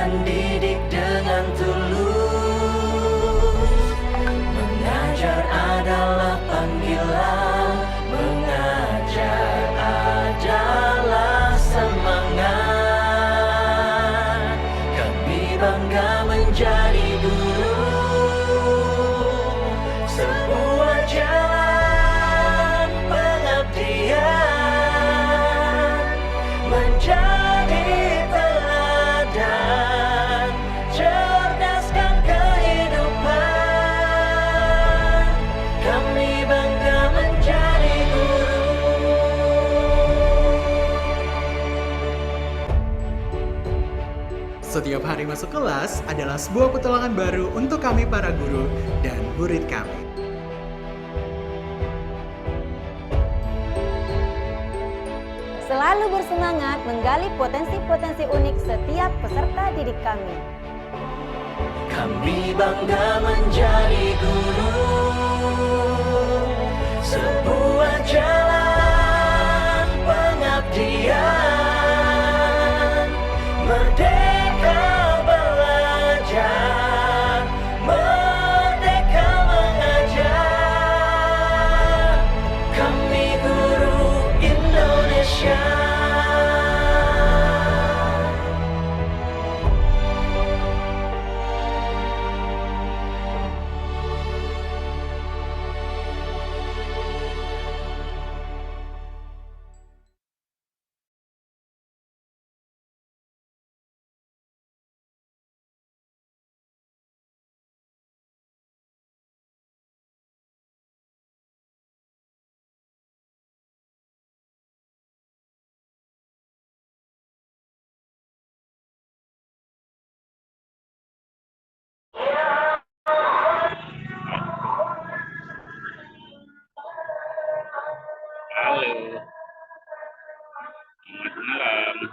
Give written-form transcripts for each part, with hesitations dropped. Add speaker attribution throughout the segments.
Speaker 1: mendidik dengan tulus. Mengajar adalah panggilan, mengajar adalah semangat. Kami bangga menjadi guru, sebuah jalan pengabdian, menjadi teladan, cerdaskan kehidupan. Kami bangga menjadi guru.
Speaker 2: Setiap hari masuk kelas adalah sebuah petualangan baru untuk kami para guru dan murid kami.
Speaker 3: Selalu bersemangat menggali potensi-potensi unik setiap peserta didik kami.
Speaker 1: Kami bangga menjadi guru, sebuah jalan pengabdian, merdeka belajar, merdeka mengajar. Kami guru Indonesia.
Speaker 4: Halo, selamat malam.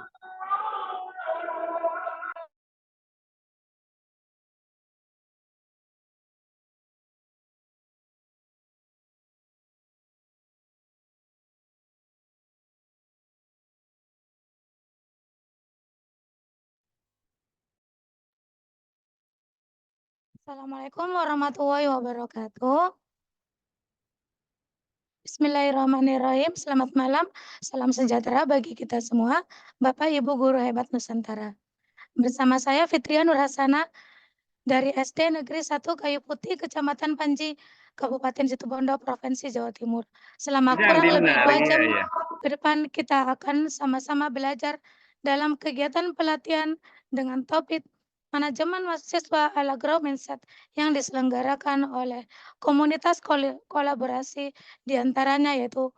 Speaker 5: Assalamualaikum warahmatullahi wabarakatuh. Bismillahirrahmanirrahim. Selamat malam, salam sejahtera bagi kita semua, Bapak Ibu Guru Hebat Nusantara. Bersama saya Fitria Nurhasana dari SD Negeri 1 Kayu Putih, Kecamatan Panji, Kabupaten Situbondo, Provinsi Jawa Timur. Selama kurang lebih 2 jam ke depan kita akan sama-sama belajar dalam kegiatan pelatihan dengan topik manajemen mahasiswa ala Grow Mindset yang diselenggarakan oleh komunitas kolaborasi diantaranya yaitu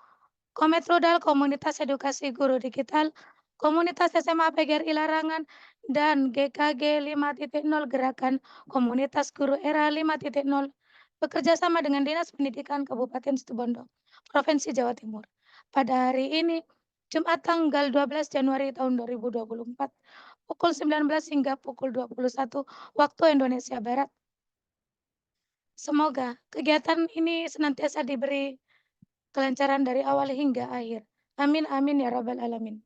Speaker 5: Komet Rudal, Komunitas Edukasi Guru Digital, Komunitas SMA PGRI Larangan, dan GKG 5.0 Gerakan Komunitas Guru Era 5.0 bekerja sama dengan Dinas Pendidikan Kabupaten Situbondo, Provinsi Jawa Timur. Pada hari ini, Jumat tanggal 12 Januari tahun 2024, pukul 19 hingga pukul 21 waktu Indonesia Barat. Semoga kegiatan ini senantiasa diberi kelancaran dari awal hingga akhir. Amin, amin, ya rabbal alamin.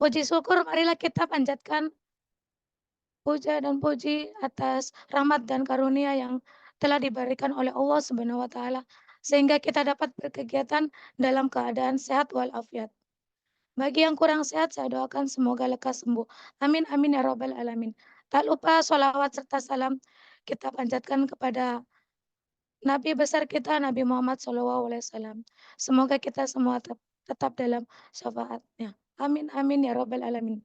Speaker 5: Puji syukur marilah kita panjatkan puja dan puji atas rahmat dan karunia yang telah diberikan oleh Allah Subhanahu wa taala sehingga kita dapat berkegiatan dalam keadaan sehat walafiat. Bagi yang kurang sehat, saya doakan semoga lekas sembuh. Amin, amin, ya rabbal alamin. Tak lupa sholawat serta salam kita panjatkan kepada Nabi besar kita, Nabi Muhammad SAW. Semoga kita semua tetap dalam syafaatnya. Amin, amin, ya rabbal alamin.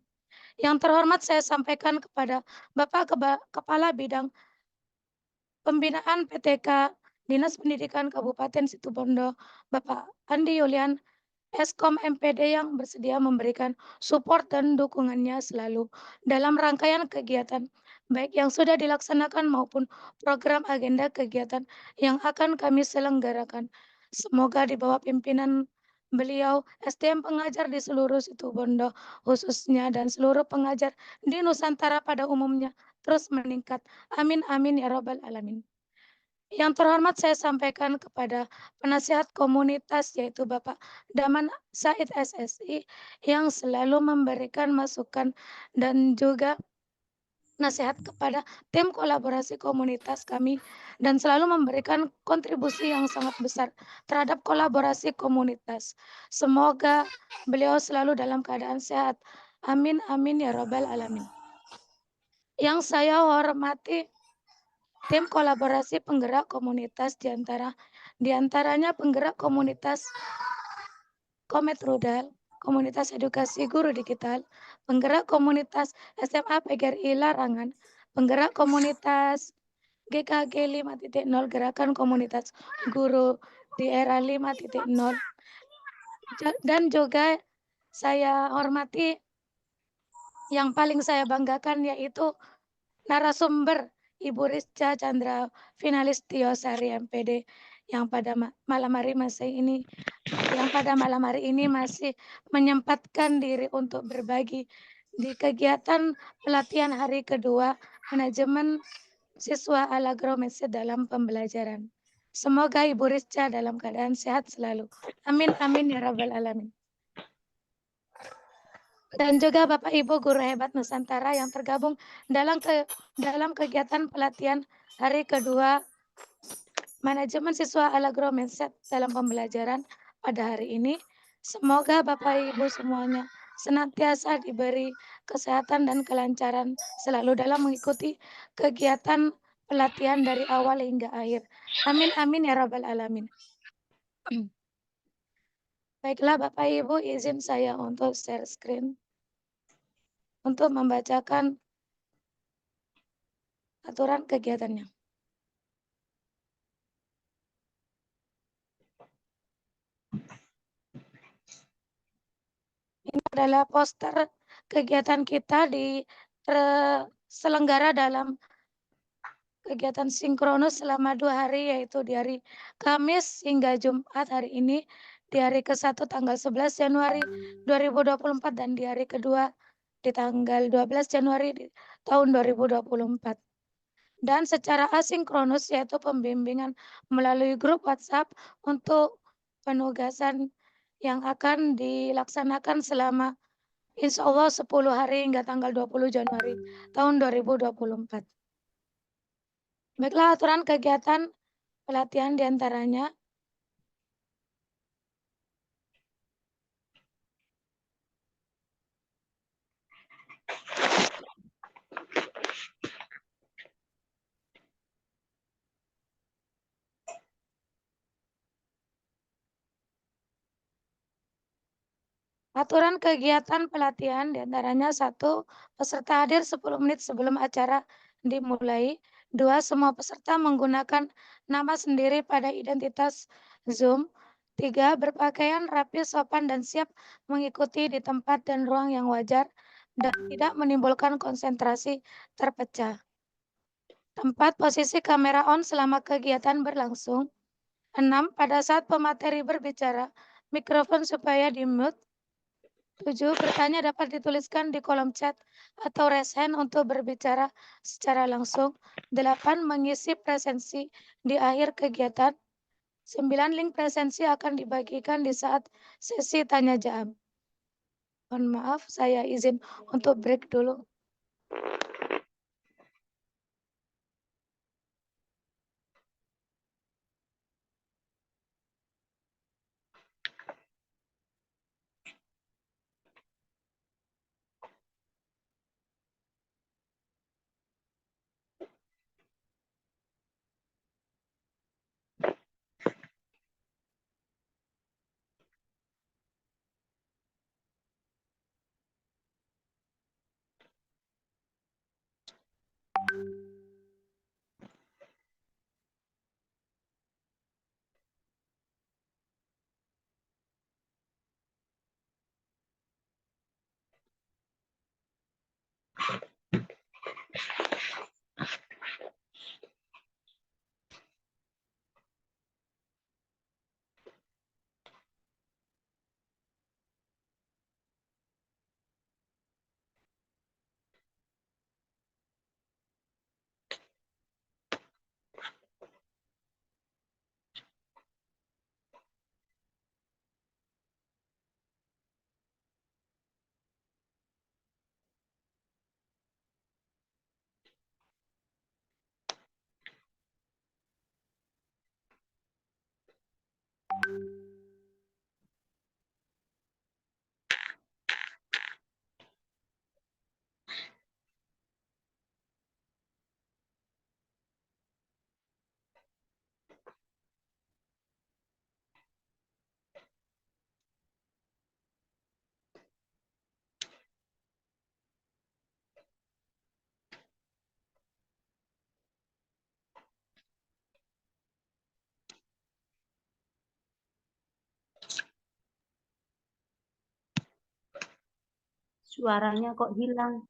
Speaker 5: Yang terhormat saya sampaikan kepada Bapak Kepala Bidang Pembinaan PTK Dinas Pendidikan Kabupaten Situbondo, Bapak Andi Yulian, Eskom MPD yang bersedia memberikan support dan dukungannya selalu dalam rangkaian kegiatan, baik yang sudah dilaksanakan maupun program agenda kegiatan yang akan kami selenggarakan. Semoga di bawah pimpinan beliau, SDM pengajar di seluruh Situbondo khususnya dan seluruh pengajar di Nusantara pada umumnya terus meningkat. Amin, amin, ya rabbal alamin. Yang terhormat saya sampaikan kepada penasihat komunitas yaitu Bapak Daman Said SSI yang selalu memberikan masukan dan juga nasihat kepada tim kolaborasi komunitas kami dan selalu memberikan kontribusi yang sangat besar terhadap kolaborasi komunitas. Semoga beliau selalu dalam keadaan sehat. Amin amin ya rabbal alamin. Yang saya hormati tim kolaborasi penggerak komunitas diantaranya penggerak komunitas Komet Rudal, komunitas edukasi guru digital, penggerak komunitas SMA PGRI Larangan, penggerak komunitas GKG 5.0 Gerakan Komunitas Guru di Era 5.0 dan juga saya hormati yang paling saya banggakan yaitu narasumber Ibu Rizka Chandra finalis Tiosari MPD yang pada malam hari masih menyempatkan diri untuk berbagi di kegiatan pelatihan hari kedua manajemen siswa ala Gromese dalam pembelajaran. Semoga Ibu Rizka dalam keadaan sehat selalu. Amin amin ya rabbal alamin. Dan juga Bapak Ibu guru hebat Nusantara yang tergabung dalam kegiatan pelatihan hari kedua manajemen siswa ala Grow Mindset dalam pembelajaran pada hari ini. Semoga Bapak Ibu semuanya senantiasa diberi kesehatan dan kelancaran selalu dalam mengikuti kegiatan pelatihan dari awal hingga akhir. Amin amin ya rabbal alamin. Baiklah Bapak Ibu, izin saya untuk share screen untuk membacakan aturan kegiatannya. Ini adalah poster kegiatan kita terselenggara dalam kegiatan sinkronus selama 2 hari, yaitu di hari Kamis hingga Jumat hari ini, di hari ke-1 tanggal 11 Januari 2024 dan di hari kedua di tanggal 12 Januari tahun 2024. Dan secara asinkronus yaitu pembimbingan melalui grup WhatsApp untuk penugasan yang akan dilaksanakan selama insya Allah 10 hari hingga tanggal 20 Januari tahun 2024. Baiklah aturan kegiatan pelatihan diantaranya aturan kegiatan pelatihan diantaranya 1. Peserta hadir 10 menit sebelum acara dimulai. 2. Semua peserta menggunakan nama sendiri pada identitas Zoom. 3. Berpakaian rapi, sopan, dan siap mengikuti di tempat dan ruang yang wajar dan tidak menimbulkan konsentrasi terpecah. 4. Posisi kamera on selama kegiatan berlangsung. 6. Pada saat pemateri berbicara, mikrofon supaya di-mute. 7. Bertanya dapat dituliskan di kolom chat atau raise hand untuk berbicara secara langsung. 8. Mengisi presensi di akhir kegiatan. 9. Link presensi akan dibagikan di saat sesi tanya jawab. Mohon maaf, saya izin untuk break dulu.
Speaker 6: Suaranya kok hilang.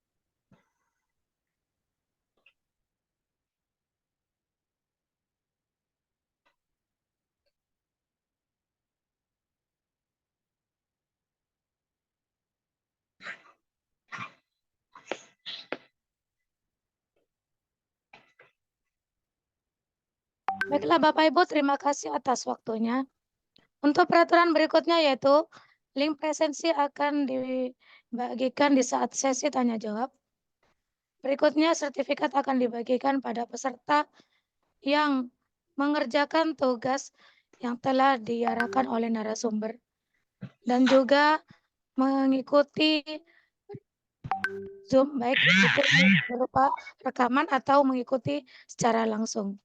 Speaker 5: Baiklah Bapak Ibu, terima kasih atas waktunya. Untuk peraturan berikutnya yaitu link presensi akan dibagikan di saat sesi tanya jawab. Berikutnya sertifikat akan dibagikan pada peserta yang mengerjakan tugas yang telah diarahkan oleh narasumber dan juga mengikuti Zoom baik itu berupa rekaman atau mengikuti secara langsung.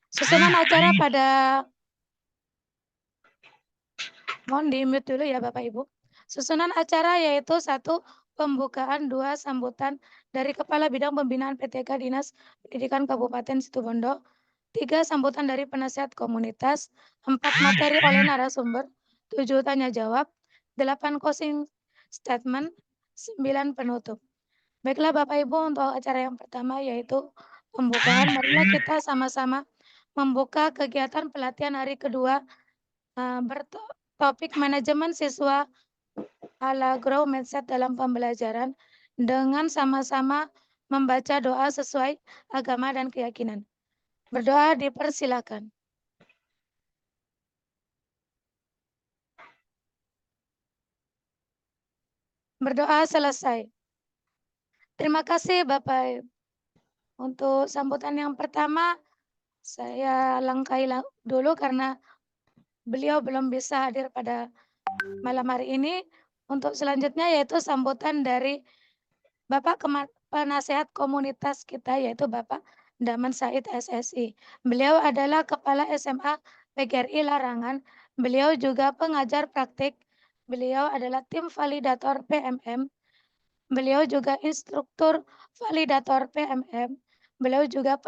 Speaker 5: Susunan acara pada mohon di-mute dulu ya Bapak Ibu. Susunan acara yaitu 1. Pembukaan, 2. Sambutan dari Kepala Bidang Pembinaan PTK Dinas Pendidikan Kabupaten Situbondo, 3. Sambutan dari penasihat komunitas, 4. Materi oleh narasumber, 7. Tanya jawab, 8. Closing statement, 9. Penutup. Baiklah Bapak Ibu, untuk acara yang pertama yaitu pembukaan. Marilah kita sama-sama membuka kegiatan pelatihan hari kedua bertopik manajemen siswa ala grow mindset dalam pembelajaran dengan sama-sama membaca doa sesuai agama dan keyakinan. Berdoa dipersilakan. Berdoa selesai. Terima kasih Bapak. Untuk sambutan yang pertama, saya langkai dulu karena beliau belum bisa hadir pada malam hari ini. Untuk selanjutnya yaitu sambutan dari Bapak Penasehat Komunitas kita yaitu Bapak Daman Said SSI. Beliau adalah Kepala SMA PGRI Larangan. Beliau juga pengajar praktik. Beliau adalah tim validator PMM. Beliau juga instruktur validator PMM. Beliau juga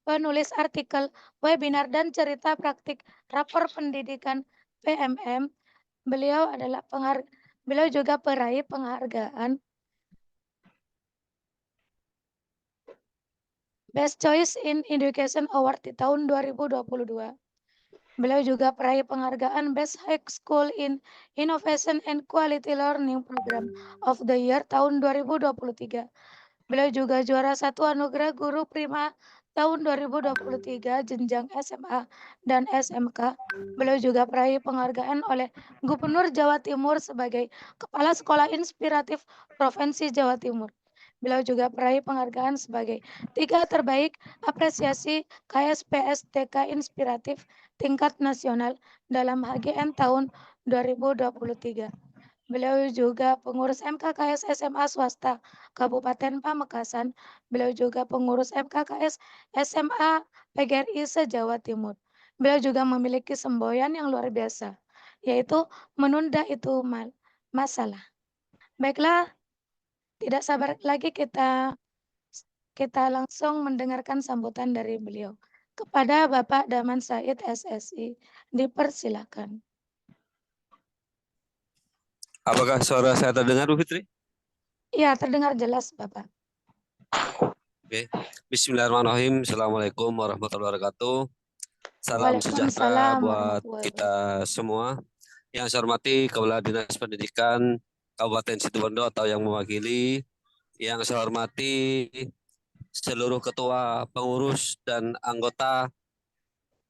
Speaker 5: penulis artikel, webinar, dan cerita praktik rapor pendidikan PMM. Beliau juga peraih penghargaan Best Choice in Education Award di tahun 2022. Beliau juga peraih penghargaan Best High School in Innovation and Quality Learning Program of the Year tahun 2023. Beliau juga juara 1 anugerah guru prima tahun 2023 jenjang SMA dan SMK. Beliau juga peraih penghargaan oleh Gubernur Jawa Timur sebagai Kepala Sekolah Inspiratif Provinsi Jawa Timur. Beliau juga peraih penghargaan sebagai 3 terbaik apresiasi KSPS TK Inspiratif tingkat nasional dalam HGN tahun 2023. Beliau juga pengurus MKKS SMA swasta Kabupaten Pamekasan. Beliau juga pengurus MKKS SMA PGRI se-Jawa Timur. Beliau juga memiliki semboyan yang luar biasa, yaitu menunda itu masalah. Baiklah, tidak sabar lagi kita langsung mendengarkan sambutan dari beliau. Kepada Bapak Daman Said SSI, dipersilakan.
Speaker 7: Apakah suara saya terdengar, Bu Fitri?
Speaker 5: Ya, terdengar jelas, Bapak.
Speaker 7: Oke. Bismillahirrahmanirrahim. Assalamualaikum warahmatullahi wabarakatuh. Salam sejahtera
Speaker 5: Waalaikumsalam
Speaker 7: buat
Speaker 5: warahmatullahi
Speaker 7: kita semua. Yang saya hormati Kepala Dinas Pendidikan Kabupaten Situbondo atau yang mewakili. Yang saya hormati seluruh ketua, pengurus, dan anggota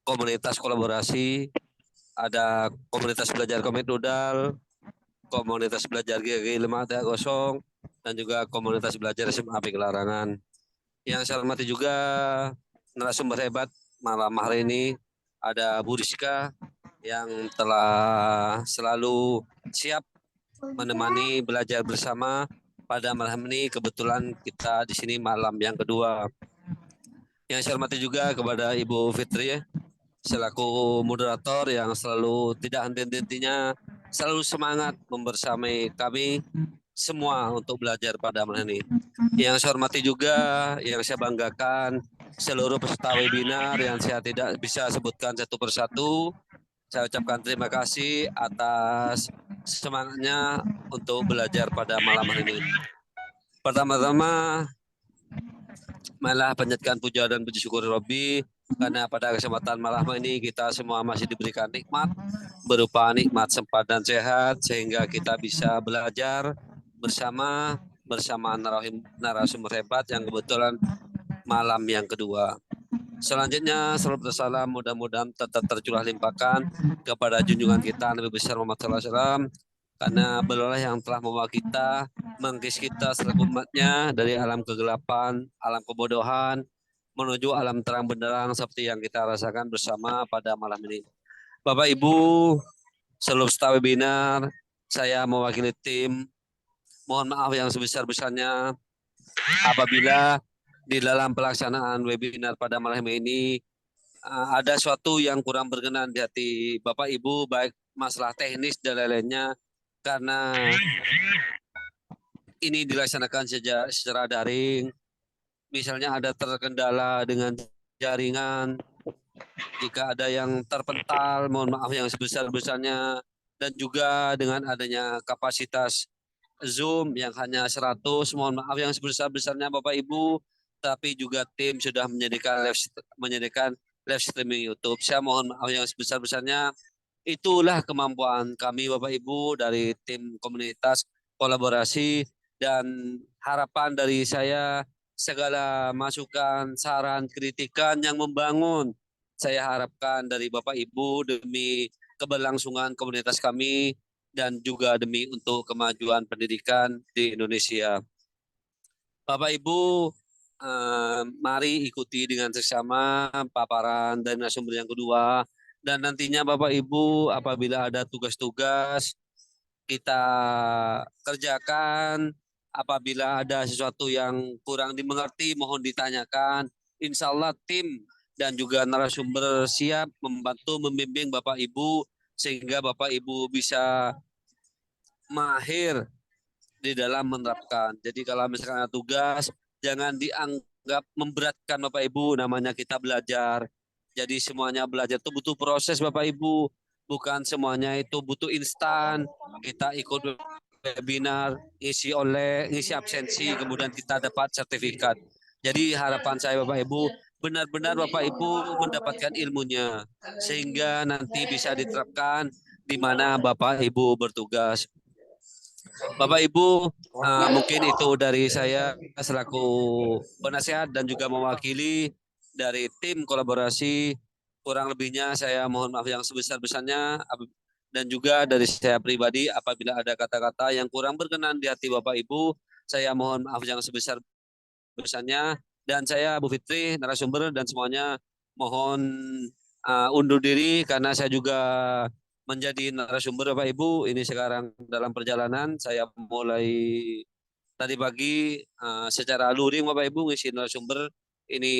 Speaker 7: komunitas kolaborasi. Ada komunitas belajar komit Nudal, komunitas belajar GG 530, dan juga komunitas belajar SMA PGRI Larangan. Yang saya hormati juga narasumber hebat malam hari ini, ada Bu Rizka yang telah selalu siap menemani belajar bersama pada malam ini. Kebetulan kita di sini malam yang kedua. Yang saya hormati juga kepada Ibu Fitri selaku moderator yang selalu tidak henti-hentinya, selalu semangat membersamai kami semua untuk belajar pada malam ini. Yang saya hormati juga, yang saya banggakan, seluruh peserta webinar yang saya tidak bisa sebutkan satu persatu. Saya ucapkan terima kasih atas semangatnya untuk belajar pada malam hari ini. Pertama-tama, marilah panjatkan puja dan puji syukur Robbi karena pada kesempatan malam ini kita semua masih diberikan nikmat berupa nikmat sempat dan sehat sehingga kita bisa belajar bersama narasumber hebat yang kebetulan malam yang kedua. Selanjutnya, salam bersalam mudah-mudahan tetap tercurah limpahkan kepada junjungan kita Nabi besar Muhammad SAW karena beliaulah yang telah membawa kita, mengkis kita selaku umatnya dari alam kegelapan, alam kebodohan, menuju alam terang benderang seperti yang kita rasakan bersama pada malam ini. Bapak Ibu, seluruh staf webinar, saya mewakili tim, mohon maaf yang sebesar-besarnya apabila di dalam pelaksanaan webinar pada malam ini ada sesuatu yang kurang berkenan di hati Bapak Ibu, baik masalah teknis dan lain-lainnya, karena ini dilaksanakan secara daring. Misalnya ada terkendala dengan jaringan, jika ada yang terpental, mohon maaf yang sebesar-besarnya, dan juga dengan adanya kapasitas Zoom yang hanya 100, mohon maaf yang sebesar-besarnya Bapak Ibu, tapi juga tim sudah menyediakan live streaming YouTube. Saya mohon maaf yang sebesar-besarnya. Itulah kemampuan kami Bapak Ibu dari tim komunitas kolaborasi, dan harapan dari saya segala masukan, saran, kritikan yang membangun saya harapkan dari Bapak Ibu demi keberlangsungan komunitas kami dan juga demi untuk kemajuan pendidikan di Indonesia. Bapak Ibu, mari ikuti dengan seksama paparan dari narasumber yang kedua, dan nantinya Bapak Ibu apabila ada tugas-tugas kita kerjakan, apabila ada sesuatu yang kurang dimengerti mohon ditanyakan. Insya Allah tim dan juga narasumber siap membantu membimbing Bapak Ibu sehingga Bapak Ibu bisa mahir di dalam menerapkan. Jadi kalau misalkan ada tugas, jangan dianggap memberatkan Bapak Ibu, namanya kita belajar. Jadi semuanya belajar itu butuh proses Bapak Ibu, bukan semuanya itu butuh instan. Kita ikut webinar, ngisi absensi, kemudian kita dapat sertifikat. Jadi harapan saya Bapak Ibu, benar-benar Bapak Ibu mendapatkan ilmunya, sehingga nanti bisa diterapkan di mana Bapak Ibu bertugas. Bapak Ibu, mungkin itu dari saya selaku penasehat dan juga mewakili dari tim kolaborasi. Kurang lebihnya saya mohon maaf yang sebesar-besarnya, dan juga dari saya pribadi apabila ada kata-kata yang kurang berkenan di hati Bapak Ibu, saya mohon maaf yang sebesar-besarnya. Dan saya Bu Fitri, narasumber dan semuanya mohon undur diri karena saya juga menjadi narasumber Bapak Ibu. Ini sekarang dalam perjalanan, saya mulai tadi pagi secara luring Bapak Ibu ngisi narasumber. Ini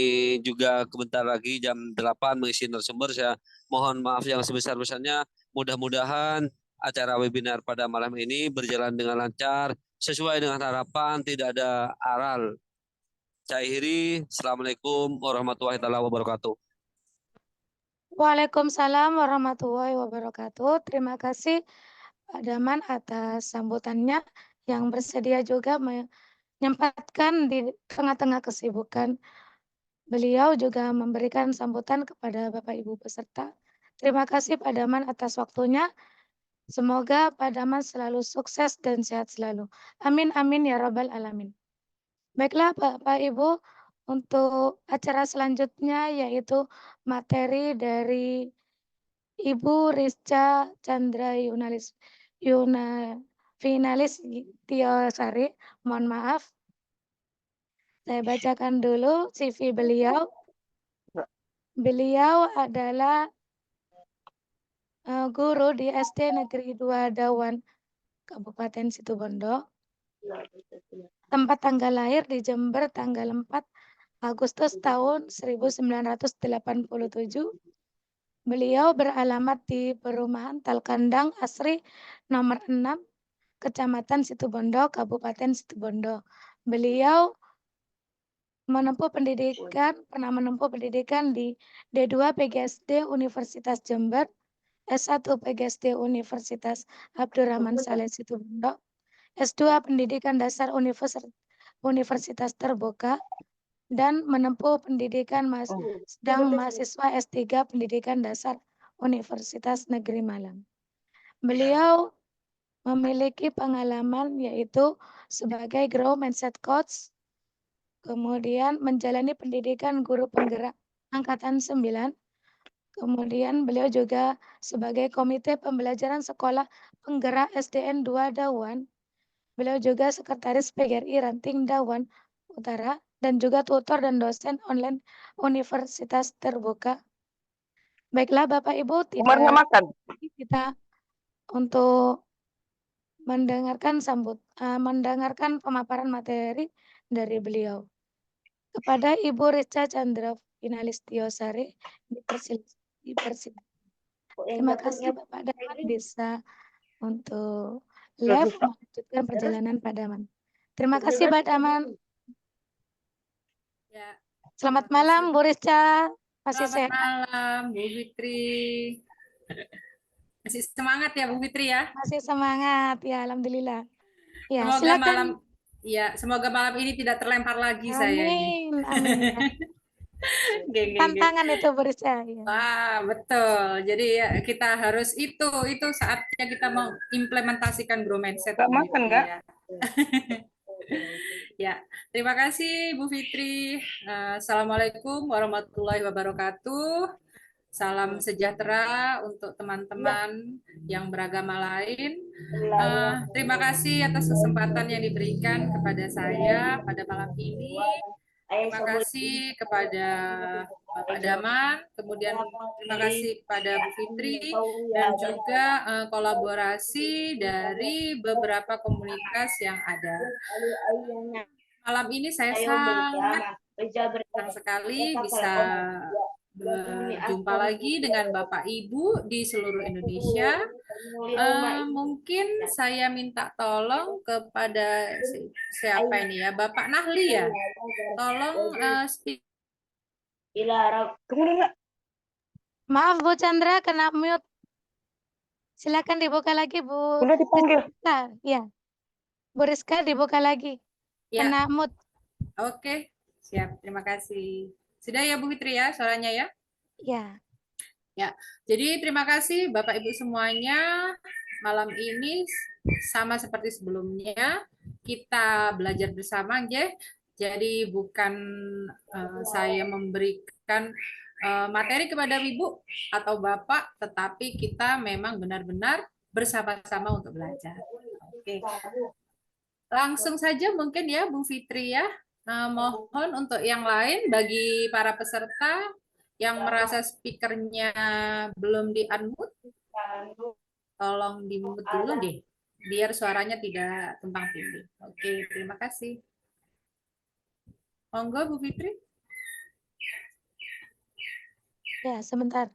Speaker 7: juga sebentar lagi jam 8 mengisi narasumber. Saya mohon maaf yang sebesar-besarnya. Mudah-mudahan acara webinar pada malam ini berjalan dengan lancar, sesuai dengan harapan, tidak ada aral. Saya akhiri. Assalamualaikum warahmatullahi wabarakatuh.
Speaker 5: Waalaikumsalam warahmatullahi wabarakatuh. Terima kasih Pak Daman atas sambutannya yang bersedia juga menyempatkan di tengah-tengah kesibukan. Beliau juga memberikan sambutan kepada Bapak Ibu peserta. Terima kasih Pak Daman atas waktunya. Semoga Pak Daman selalu sukses dan sehat selalu. Amin amin ya rabbal alamin. Baiklah Bapak Ibu, untuk acara selanjutnya yaitu materi dari Ibu Rizca Chandra Finalis Tiosari. Mohon maaf. Saya bacakan dulu CV beliau. Beliau adalah guru di SD Negeri 2 Dawan, Kabupaten Situbondo. Tempat tanggal lahir di Jember tanggal 4 Agustus tahun 1987. Beliau beralamat di Perumahan Talkandang Asri nomor 6, Kecamatan Situbondo, Kabupaten Situbondo. Beliau pernah menempuh pendidikan di D2 PGSD Universitas Jember, S1 PGSD Universitas Abdurrahman Saleh Situbondo, S2 Pendidikan Dasar Universitas Terbuka, dan menempuh pendidikan sedang mahasiswa S3 Pendidikan Dasar Universitas Negeri Malang. Beliau memiliki pengalaman yaitu sebagai Grow Mindset Coach, kemudian menjalani pendidikan guru penggerak Angkatan 9, kemudian beliau juga sebagai Komite Pembelajaran Sekolah Penggerak SDN 2 Dawan, beliau juga Sekretaris PGRI Ranting Dawan Utara, dan juga tutor dan dosen online Universitas Terbuka. Baiklah Bapak Ibu, kita untuk mendengarkan pemaparan materi dari beliau. Kepada Ibu Richa Chandra Finalistiosari dipersilakan. Terima kasih Bapak Daman bisa untuk live melanjutkan perjalanan Pak Daman. Terima kasih Pak Daman.
Speaker 6: Ya,
Speaker 5: Selamat malam Bu Richa. Masih
Speaker 6: selamat
Speaker 5: sehat?
Speaker 6: malam Bu Fitri. Masih semangat ya Bu Fitri ya?
Speaker 5: Masih semangat ya, alhamdulillah. Ya,
Speaker 6: Semoga
Speaker 5: silakan.
Speaker 6: semoga malam ini tidak terlempar lagi saya ini.
Speaker 5: Amin, amin. Tantangan itu Bu Richa. Ya.
Speaker 6: Wah, betul. Jadi ya, kita harus itu saatnya kita mengimplementasikan grow mindset. Makan enggak? Ya. Ya, terima kasih Bu Fitri. Assalamualaikum warahmatullahi wabarakatuh. Salam sejahtera untuk teman-teman yang beragama lain. Terima kasih atas kesempatan yang diberikan kepada saya pada malam ini. Terima kasih kepada Bapak Daman, kemudian terima kasih kepada Bu Fitri, dan juga kolaborasi dari beberapa komunitas yang ada. Malam ini saya sangat senang sekali bisa berjumpa lagi dengan Bapak Ibu di seluruh Indonesia. Mungkin saya minta tolong kepada siapa ini ya, Bapak Nahli ya, tolong speak.
Speaker 5: Maaf Bu Chandra, kena mute. Silakan dibuka lagi Bu.
Speaker 8: Udah dipanggil.
Speaker 5: Ya, Bu Rizka dibuka lagi.
Speaker 6: Ya.
Speaker 5: Kena mute.
Speaker 6: Oke, siap. Terima kasih. Sudah ya Bu Fitri ya, suaranya ya?
Speaker 5: Ya.
Speaker 6: Ya, jadi terima kasih Bapak Ibu semuanya. Malam ini sama seperti sebelumnya, kita belajar bersama, nggih. Jadi bukan saya memberikan materi kepada Ibu atau Bapak, tetapi kita memang benar-benar bersama-sama untuk belajar. Oke. Langsung saja mungkin ya Bu Fitri ya. Mohon untuk yang lain bagi para peserta yang merasa speakernya belum di-unmute, tolong di-mute dulu deh, biar suaranya tidak tumpang tindih. Oke, terima kasih. Monggo Bu Fitri.
Speaker 5: Ya, sebentar.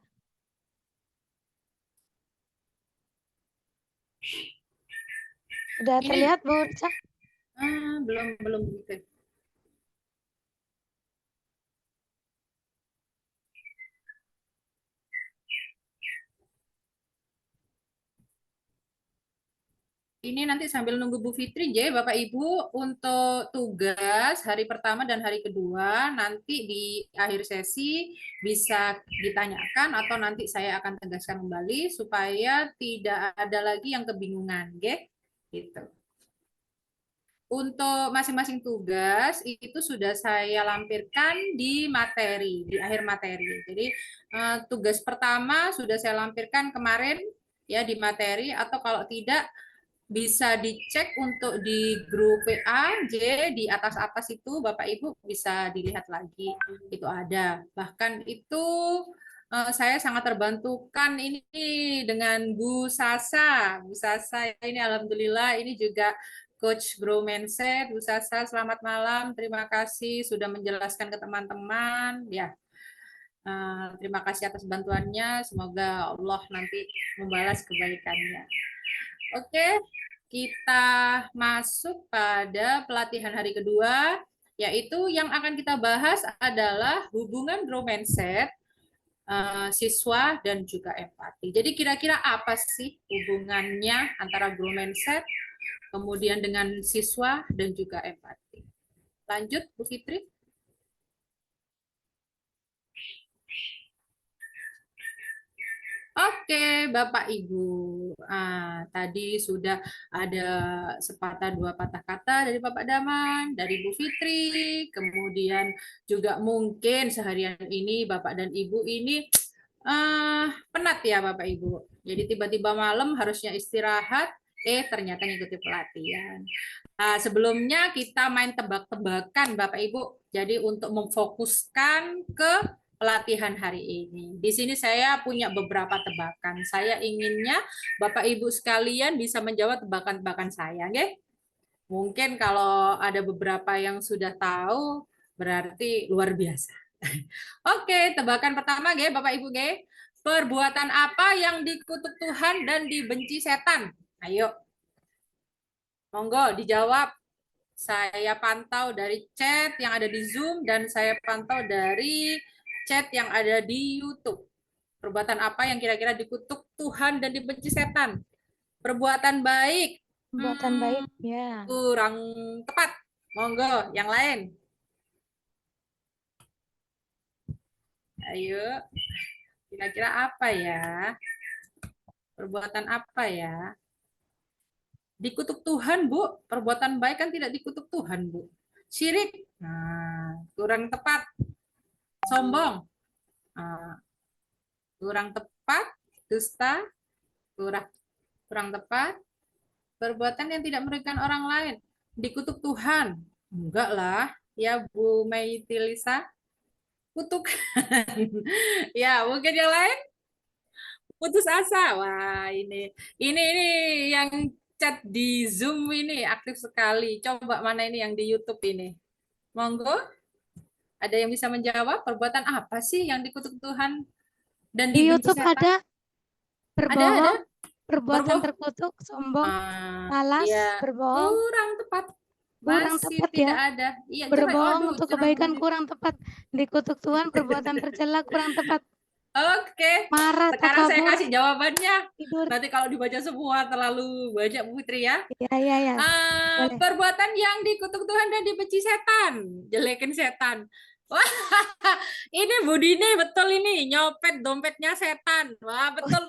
Speaker 5: Sudah terlihat Bu Richa?
Speaker 6: Belum begitu. Ini nanti sambil nunggu Bu Fitri, jadi Bapak Ibu untuk tugas hari pertama dan hari kedua nanti di akhir sesi bisa ditanyakan atau nanti saya akan tegaskan kembali supaya tidak ada lagi yang kebingungan, gitu. Untuk masing-masing tugas itu sudah saya lampirkan di materi, di akhir materi. Jadi tugas pertama sudah saya lampirkan kemarin ya di materi, atau kalau tidak bisa dicek untuk di grup WA di atas itu Bapak Ibu bisa dilihat lagi, itu ada. Bahkan itu saya sangat terbantukan ini dengan Bu Sasa. Bu Sasa ini alhamdulillah ini juga Coach Grow Mindset. Bu Sasa, selamat malam. Terima kasih sudah menjelaskan ke teman-teman ya. Terima kasih atas bantuannya. Semoga Allah nanti membalas kebaikannya. Oke, kita masuk pada pelatihan hari kedua, yaitu yang akan kita bahas adalah hubungan grow mindset siswa dan juga empati. Jadi kira-kira apa sih hubungannya antara growth mindset kemudian dengan siswa dan juga empati? Lanjut, Bu Fitri. Oke, Bapak Ibu. Tadi sudah ada sepatah dua patah kata dari Bapak Daman, dari Bu Fitri, kemudian juga mungkin seharian ini Bapak dan Ibu ini penat ya Bapak Ibu. Jadi tiba-tiba malam harusnya istirahat, ternyata ngikuti pelatihan. Sebelumnya kita main tebak-tebakan Bapak Ibu. Jadi untuk memfokuskan ke pelatihan hari ini. Di sini saya punya beberapa tebakan. Saya inginnya Bapak Ibu sekalian bisa menjawab tebakan-tebakan saya, nggih? Mungkin kalau ada beberapa yang sudah tahu berarti luar biasa. Oke, tebakan pertama nggih Bapak Ibu nggih. Perbuatan apa yang dikutuk Tuhan dan dibenci setan? Ayo. Monggo dijawab. Saya pantau dari chat yang ada di Zoom dan saya pantau dari chat yang ada di YouTube. Perbuatan apa yang kira-kira dikutuk Tuhan dan dibenci setan? Perbuatan baik.
Speaker 5: Perbuatan baik, ya.
Speaker 6: Kurang tepat. Monggo, yang lain. Ayo. Kira-kira apa ya? Perbuatan apa ya? Dikutuk Tuhan, Bu. Perbuatan baik kan tidak dikutuk Tuhan, Bu. Syirik. Nah, kurang tepat. Sombong. Kurang tepat. Dusta. Kurang tepat. Perbuatan yang tidak merugikan orang lain. Dikutuk Tuhan. Enggak lah. Ya, Bu Meitilisa. Kutukan. Ya, mungkin yang lain? Putus asa. Wah, ini yang chat di Zoom ini aktif sekali. Coba mana ini yang di YouTube ini? Monggo. Ada yang bisa menjawab perbuatan apa sih yang dikutuk Tuhan dan
Speaker 5: Di
Speaker 6: dibenci
Speaker 5: YouTube
Speaker 6: setan?
Speaker 5: ada berbohong, perbuatan
Speaker 6: Berbohong.
Speaker 5: terkutuk, sombong, malas,
Speaker 6: Iya.
Speaker 5: berbohong,
Speaker 6: Kurang tepat.
Speaker 5: kurang
Speaker 6: Masih
Speaker 5: tepat
Speaker 6: tidak
Speaker 5: ya.
Speaker 6: ada. Iya,
Speaker 5: Berbohong
Speaker 6: aduh,
Speaker 5: untuk
Speaker 6: curang
Speaker 5: kebaikan
Speaker 6: banget.
Speaker 5: kurang tepat. Dikutuk Tuhan, perbuatan tercela kurang tepat.
Speaker 6: Oke.
Speaker 5: Marah,
Speaker 6: Sekarang saya
Speaker 5: takabur,
Speaker 6: kasih jawabannya.
Speaker 5: tidur.
Speaker 6: Nanti kalau dibaca semua terlalu banyak Bu Fitri ya.
Speaker 5: Ya. Boleh.
Speaker 6: Perbuatan yang dikutuk Tuhan dan dibenci setan. Jelekin setan. Wah, ini Bu Dini betul ini. Nyopet dompetnya setan. Wah, betul.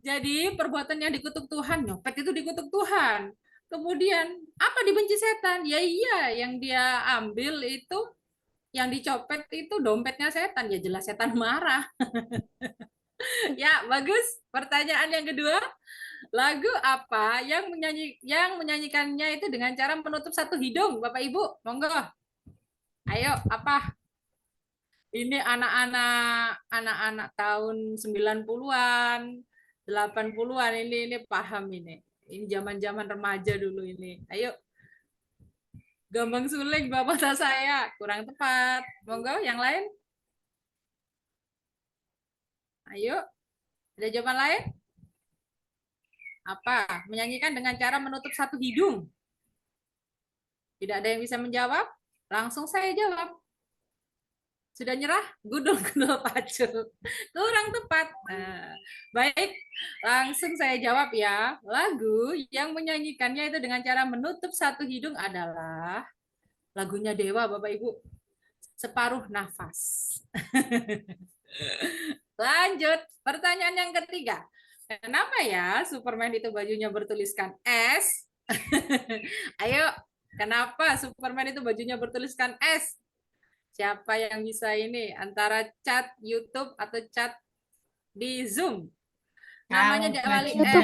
Speaker 6: Jadi perbuatan yang dikutuk Tuhan. Nyopet itu dikutuk Tuhan. Kemudian, apa dibenci setan? Ya iya, yang dia ambil itu, yang dicopet itu dompetnya setan. Ya jelas setan marah. Ya, bagus. Pertanyaan yang kedua. Lagu apa yang menyanyikannya itu dengan cara menutup satu hidung, Bapak Ibu? Monggo. Ayo, apa? Ini anak-anak tahun 90-an, 80-an ini paham ini. Ini zaman-zaman remaja dulu ini. Ayo. Gambang suling Bapak saya, kurang tepat. Monggo, yang lain? Ayo. Ada jawaban lain? Apa? Menyanyikan dengan cara menutup satu hidung. Tidak ada yang bisa menjawab? Langsung saya jawab. Sudah nyerah? Gudul-gudul pacul. Kurang tepat. Nah, baik, langsung saya jawab ya. Lagu yang menyanyikannya itu dengan cara menutup satu hidung adalah lagunya Dewa, Bapak Ibu. Separuh nafas. Lanjut, pertanyaan yang ketiga. Kenapa ya Superman itu bajunya bertuliskan S? Ayo, kenapa Superman itu bajunya bertuliskan S? Siapa yang bisa ini? Antara chat YouTube atau chat di Zoom? Namanya diawali S.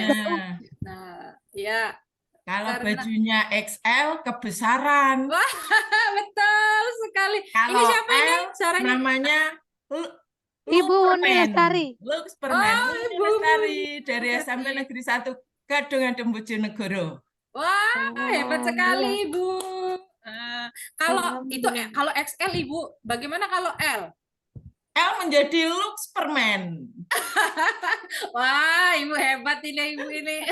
Speaker 6: Nah, ya.
Speaker 8: Kalau bajunya XL kebesaran.
Speaker 6: Wah, betul sekali.
Speaker 8: Kalau
Speaker 6: Ini siapa
Speaker 8: L
Speaker 6: ini? Suaranya
Speaker 8: namanya
Speaker 5: Ibu Uni Lestari.
Speaker 8: Luxperman.
Speaker 6: Oh,
Speaker 8: Uni
Speaker 6: Ibu
Speaker 8: Lestari dari
Speaker 6: Uni
Speaker 8: SMP
Speaker 6: Lestari.
Speaker 8: Negeri 1 Gadungan Bojonegoro.
Speaker 6: Wah, hebat sekali, Ibu. Kalau itu
Speaker 5: Alhamdulillah.
Speaker 6: kalau XL Ibu, bagaimana kalau L?
Speaker 8: L menjadi Luxperman.
Speaker 6: Wah, Ibu hebat ini Ibu ini.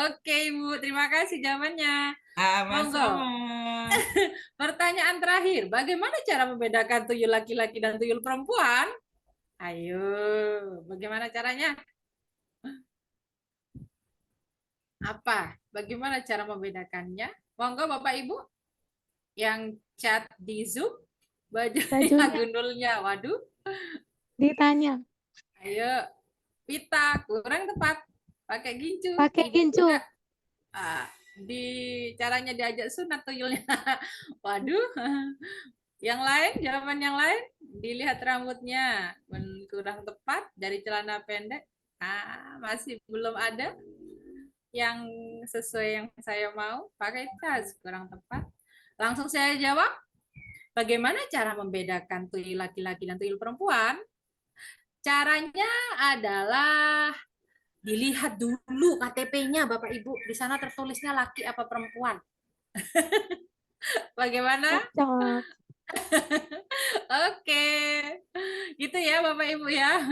Speaker 6: Oke, Ibu, terima kasih jawabannya.
Speaker 8: Sama-sama.
Speaker 6: Pertanyaan terakhir, bagaimana cara membedakan tuyul laki-laki dan tuyul perempuan? Ayo, bagaimana caranya? Apa? Bagaimana cara membedakannya? Monggo Bapak Ibu yang chat di Zoom, bajunya
Speaker 5: Bajunya
Speaker 6: gundulnya. Waduh,
Speaker 5: ditanya,
Speaker 6: ayo. Pita, kurang tepat. Pakai gincu.
Speaker 5: pakai
Speaker 6: Tidak.
Speaker 5: gincu.
Speaker 6: Ah, di caranya diajak sunat tuyulnya. Waduh. Yang lain, jawaban yang lain, dilihat rambutnya kurang tepat dari celana pendek. Masih belum ada yang sesuai yang saya mau. Pakai tas, kurang tepat. Langsung saya jawab, bagaimana cara membedakan tuyul laki-laki dan tuyul perempuan? Caranya adalah dilihat dulu KTP-nya Bapak Ibu. Di sana tertulisnya laki apa perempuan. Bagaimana?
Speaker 5: Cocok.
Speaker 6: Oke. Gitu ya Bapak Ibu ya.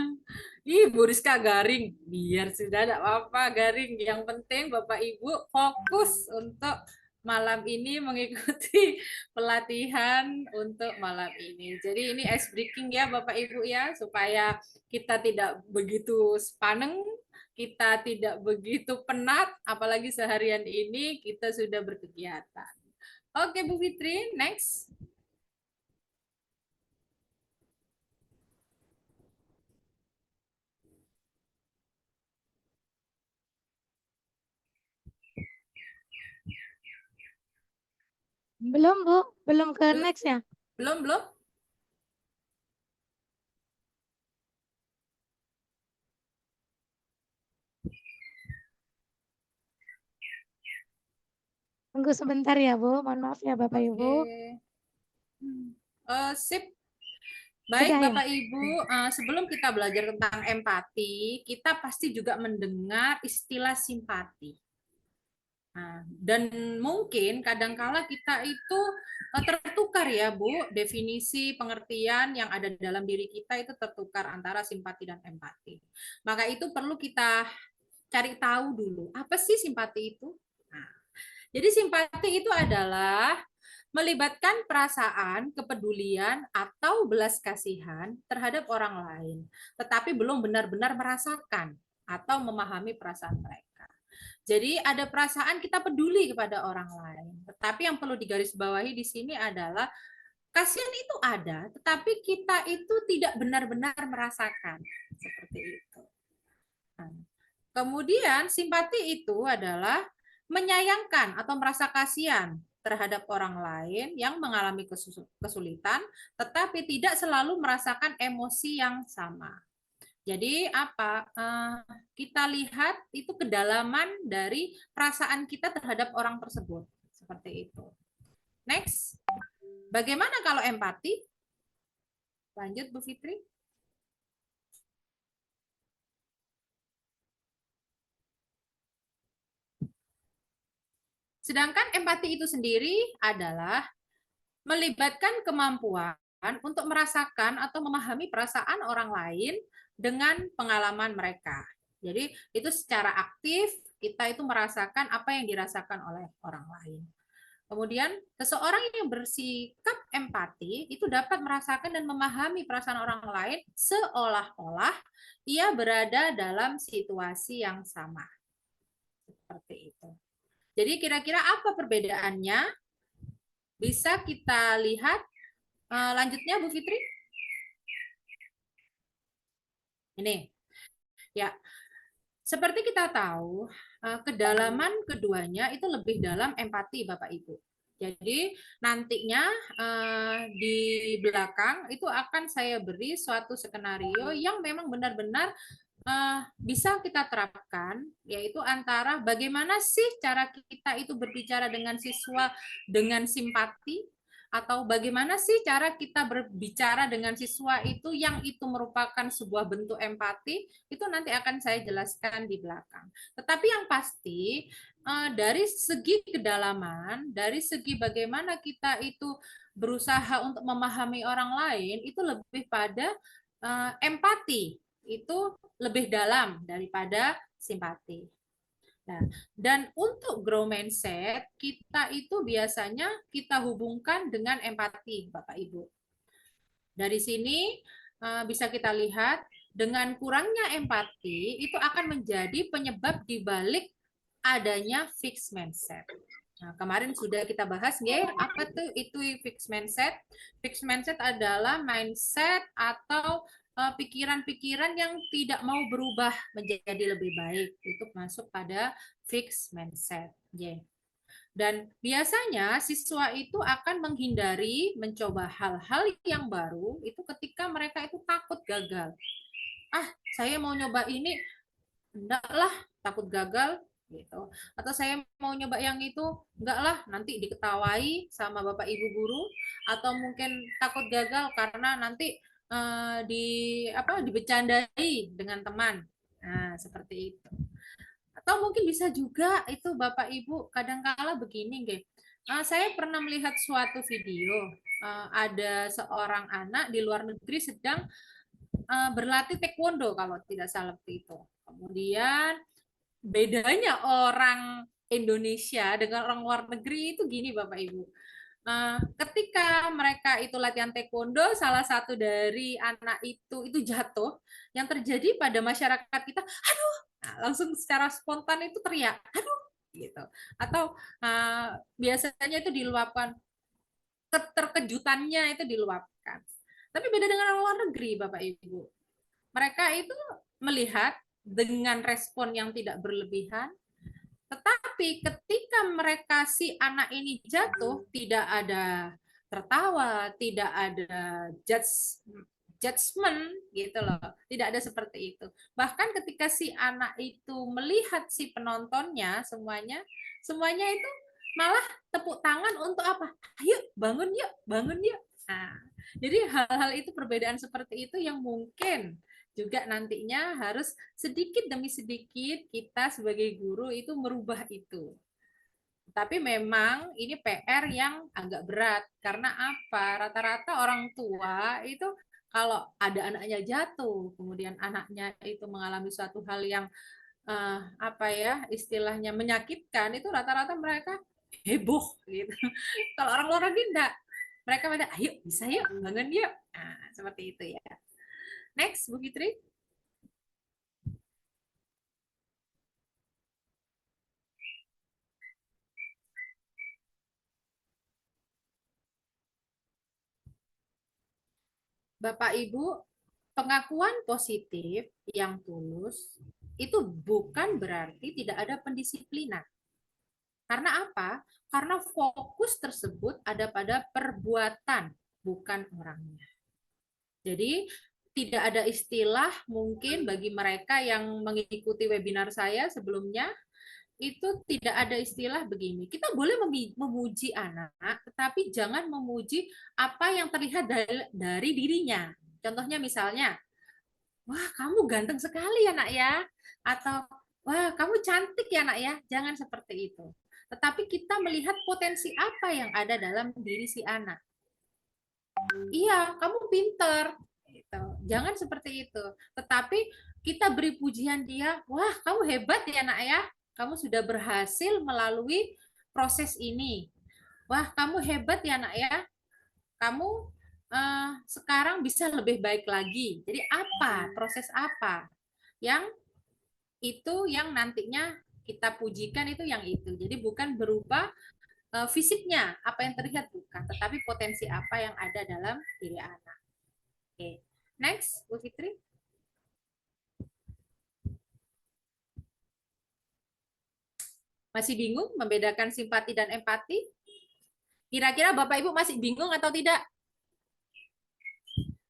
Speaker 6: Ih, Bu Rizka garing. Biar sudah tidak apa-apa garing. Yang penting Bapak Ibu fokus untuk malam ini mengikuti pelatihan untuk malam ini. Jadi ini ice breaking ya Bapak Ibu ya, supaya kita tidak begitu sepaneng, kita tidak begitu penat, apalagi seharian ini kita sudah berkegiatan. Oke Bu Fitri, next.
Speaker 5: Belum, Bu. Belum ke next ya?
Speaker 6: Belum?
Speaker 5: Tunggu sebentar ya, Bu. Mohon maaf ya, Bapak Ibu.
Speaker 6: Sip. Baik
Speaker 5: Sudah ya?
Speaker 6: Bapak Ibu, sebelum kita belajar tentang empati, kita pasti juga mendengar istilah simpati. Dan mungkin kadangkala kita itu tertukar ya Bu, definisi pengertian yang ada dalam diri kita itu tertukar antara simpati dan empati. Maka itu perlu kita cari tahu dulu, apa sih simpati itu? Jadi simpati itu adalah melibatkan perasaan, kepedulian, atau belas kasihan terhadap orang lain, tetapi belum benar-benar merasakan atau memahami perasaan mereka. Jadi ada perasaan kita peduli kepada orang lain, tetapi yang perlu digarisbawahi di sini adalah kasihan itu ada, tetapi kita itu tidak benar-benar merasakan seperti itu. Kemudian simpati itu adalah menyayangkan atau merasa kasihan terhadap orang lain yang mengalami kesulitan, tetapi tidak selalu merasakan emosi yang sama. Jadi apa? Kita lihat itu kedalaman dari perasaan kita terhadap orang tersebut. Seperti itu. Next. Bagaimana kalau empati? Lanjut Bu Fitri. Sedangkan empati itu sendiri adalah melibatkan kemampuan untuk merasakan atau memahami perasaan orang lain dengan pengalaman mereka. Jadi itu secara aktif kita itu merasakan apa yang dirasakan oleh orang lain. Kemudian seseorang yang bersikap empati itu dapat merasakan dan memahami perasaan orang lain seolah-olah ia berada dalam situasi yang sama. Seperti itu. Jadi kira-kira apa perbedaannya? Bisa kita lihat lanjutnya Bu Fitri. Ini. Ya. Seperti kita tahu, kedalaman keduanya itu lebih dalam empati Bapak Ibu. Jadi nantinya di belakang itu akan saya beri suatu skenario yang memang benar-benar bisa kita terapkan, yaitu antara bagaimana sih cara kita itu berbicara dengan siswa dengan simpati, atau bagaimana sih cara kita berbicara dengan siswa itu yang itu merupakan sebuah bentuk empati, itu nanti akan saya jelaskan di belakang. Tetapi yang pasti dari segi kedalaman, dari segi bagaimana kita itu berusaha untuk memahami orang lain, itu lebih pada empati, itu lebih dalam daripada simpati. Nah, dan untuk grow mindset, kita itu biasanya kita hubungkan dengan empati, Bapak Ibu. Dari sini bisa kita lihat dengan kurangnya empati itu akan menjadi penyebab di balik adanya fixed mindset. Nah, kemarin sudah kita bahas, apa tuh itu fixed mindset? Fixed mindset adalah mindset atau pikiran-pikiran yang tidak mau berubah menjadi lebih baik. Itu masuk pada fixed mindset. Dan biasanya siswa itu akan menghindari mencoba hal-hal yang baru itu ketika mereka itu takut gagal. Saya mau nyoba ini, enggak lah, takut gagal gitu. Atau saya mau nyoba yang itu, enggak lah, nanti diketawai sama Bapak Ibu guru, atau mungkin takut gagal karena nanti dibecandai dengan teman. Nah, seperti itu. Atau mungkin bisa juga itu Bapak Ibu kadang-kala begini, saya pernah melihat suatu video, ada seorang anak di luar negeri sedang berlatih taekwondo kalau tidak salah itu. Kemudian bedanya orang Indonesia dengan orang luar negeri itu gini Bapak Ibu. Ketika mereka itu latihan taekwondo, salah satu dari anak itu jatuh, yang terjadi pada masyarakat kita, aduh, langsung secara spontan itu teriak, aduh, gitu. Atau biasanya itu diluapkan, keterkejutannya itu diluapkan. Tapi beda dengan orang luar negeri, Bapak Ibu. Mereka itu melihat dengan respon yang tidak berlebihan, tetapi ketika mereka si anak ini jatuh, tidak ada tertawa, tidak ada judgment gitu loh. Tidak ada seperti itu. Bahkan ketika si anak itu melihat si penontonnya semuanya itu malah tepuk tangan untuk apa? Ayo bangun yuk, bangun yuk. Nah, jadi hal-hal itu perbedaan seperti itu yang mungkin juga nantinya harus sedikit demi sedikit kita sebagai guru itu merubah itu. Tapi memang ini PR yang agak berat. Karena apa? Rata-rata orang tua itu kalau ada anaknya jatuh, kemudian anaknya itu mengalami suatu hal yang istilahnya menyakitkan, itu rata-rata mereka heboh gitu. Kalau orang luar negeri enggak. Mereka pada, ayo bisa yuk, bangun yuk. Nah, seperti itu ya. Next, Bu Fitri. Bapak Ibu, pengakuan positif yang tulus itu bukan berarti tidak ada pendisiplinan. Karena apa? Karena fokus tersebut ada pada perbuatan, bukan orangnya. Jadi tidak ada istilah mungkin bagi mereka yang mengikuti webinar saya sebelumnya, itu tidak ada istilah begini. Kita boleh memuji anak, tetapi jangan memuji apa yang terlihat dari dirinya. Contohnya misalnya, wah kamu ganteng sekali ya nak ya, atau wah kamu cantik ya nak ya. Jangan seperti itu. Tetapi kita melihat potensi apa yang ada dalam diri si anak. Iya, kamu pinter. Gitu. Jangan seperti itu. Tetapi kita beri pujian dia, wah kamu hebat ya nak ya. Kamu sudah berhasil melalui proses ini. Wah kamu hebat ya nak ya. Kamu sekarang bisa lebih baik lagi. Jadi apa? Proses apa? Yang itu yang nantinya kita pujikan itu yang itu. Jadi bukan berupa fisiknya, apa yang terlihat bukan, tetapi potensi apa yang ada dalam diri anak. Oke. Next, Bu Fitri. Masih bingung membedakan simpati dan empati? Kira-kira Bapak Ibu masih bingung atau tidak?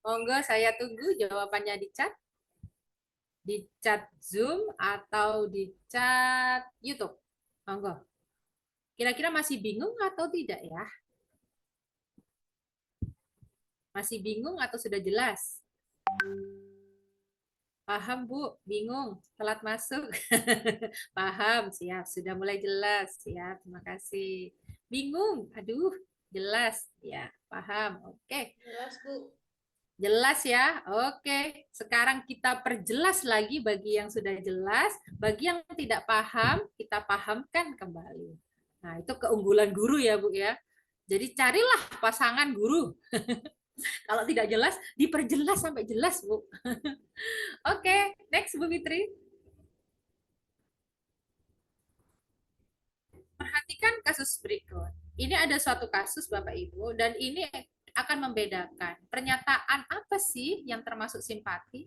Speaker 6: Monggo saya tunggu jawabannya di chat. Di chat Zoom atau di chat YouTube. Monggo. Kira-kira masih bingung atau tidak ya? Masih bingung atau sudah jelas? Paham Bu, bingung, telat masuk. Paham, siap, sudah mulai jelas, siap, terima kasih. Bingung, aduh, jelas, ya, paham, oke.
Speaker 9: Jelas Bu.
Speaker 6: Jelas ya, oke. Sekarang kita perjelas lagi bagi yang sudah jelas, bagi yang tidak paham, kita pahamkan kembali. Nah, itu keunggulan guru ya Bu ya. Jadi carilah pasangan guru. Kalau tidak jelas, diperjelas sampai jelas, Bu. Oke, next Bu Fitri. Perhatikan kasus berikut. Ini ada suatu kasus Bapak Ibu, dan ini akan membedakan pernyataan apa sih yang termasuk simpati,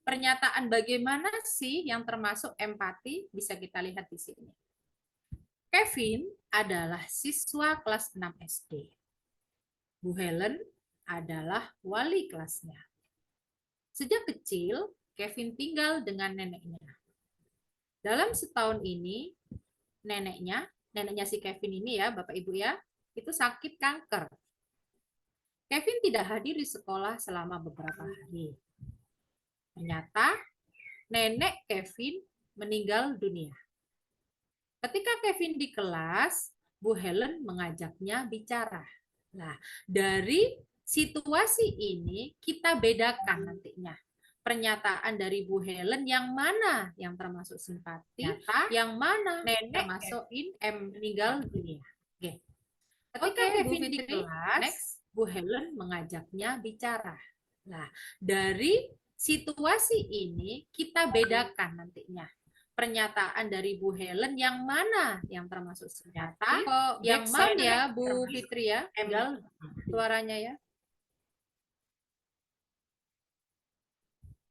Speaker 6: pernyataan bagaimana sih yang termasuk empati, bisa kita lihat di sini. Kevin adalah siswa kelas 6 SD. Bu Helen adalah wali kelasnya. Sejak kecil, Kevin tinggal dengan neneknya. Dalam setahun ini, neneknya si Kevin ini ya, Bapak Ibu ya, itu sakit kanker. Kevin tidak hadir di sekolah selama beberapa hari. Ternyata, nenek Kevin meninggal dunia. Ketika Kevin di kelas, Bu Helen mengajaknya bicara. Nah, dari situasi ini kita bedakan nantinya. Pernyataan dari Bu Helen yang mana yang termasuk simpati, yang mana nenek termasuk meninggal dunia. Oke. Ketika Kevin di kelas, Bu Helen mengajaknya bicara. Nah, dari situasi ini kita bedakan nantinya. Pernyataan dari Bu Helen yang mana yang termasuk simpati, yang mana ya Bu Fitri ya, tinggal suaranya ya.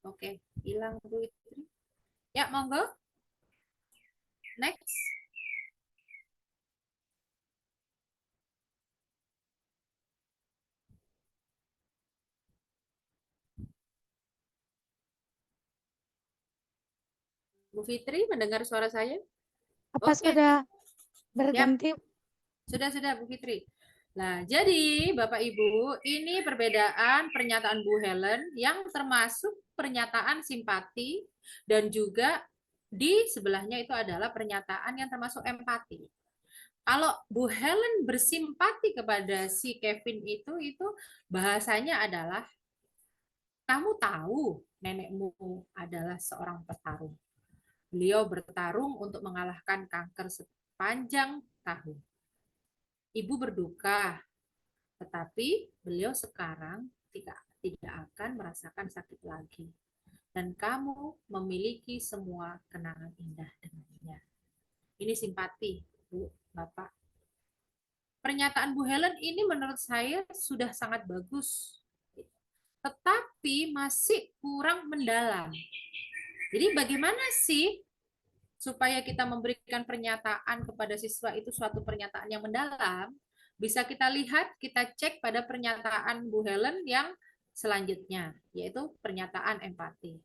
Speaker 6: Oke, hilang Bu Fitri. Ya, monggo. Next. Bu Fitri mendengar suara saya?
Speaker 5: Apa
Speaker 6: Oke.
Speaker 5: sudah berganti?
Speaker 6: Sudah Bu Fitri. Nah, jadi Bapak Ibu, ini perbedaan pernyataan Bu Helen yang termasuk pernyataan simpati dan juga di sebelahnya itu adalah pernyataan yang termasuk empati. Kalau Bu Helen bersimpati kepada si Kevin itu bahasanya adalah, kamu tahu nenekmu adalah seorang petarung. Beliau bertarung untuk mengalahkan kanker sepanjang tahun. Ibu berduka, tetapi beliau sekarang tidak akan merasakan sakit lagi. Dan kamu memiliki semua kenangan indah dengannya. Ini simpati, Bu, Bapak. Pernyataan Bu Helen ini menurut saya sudah sangat bagus. Tetapi masih kurang mendalam. Jadi bagaimana sih supaya kita memberikan pernyataan kepada siswa itu suatu pernyataan yang mendalam? Bisa kita lihat, kita cek pada pernyataan Bu Helen yang selanjutnya, yaitu pernyataan empati.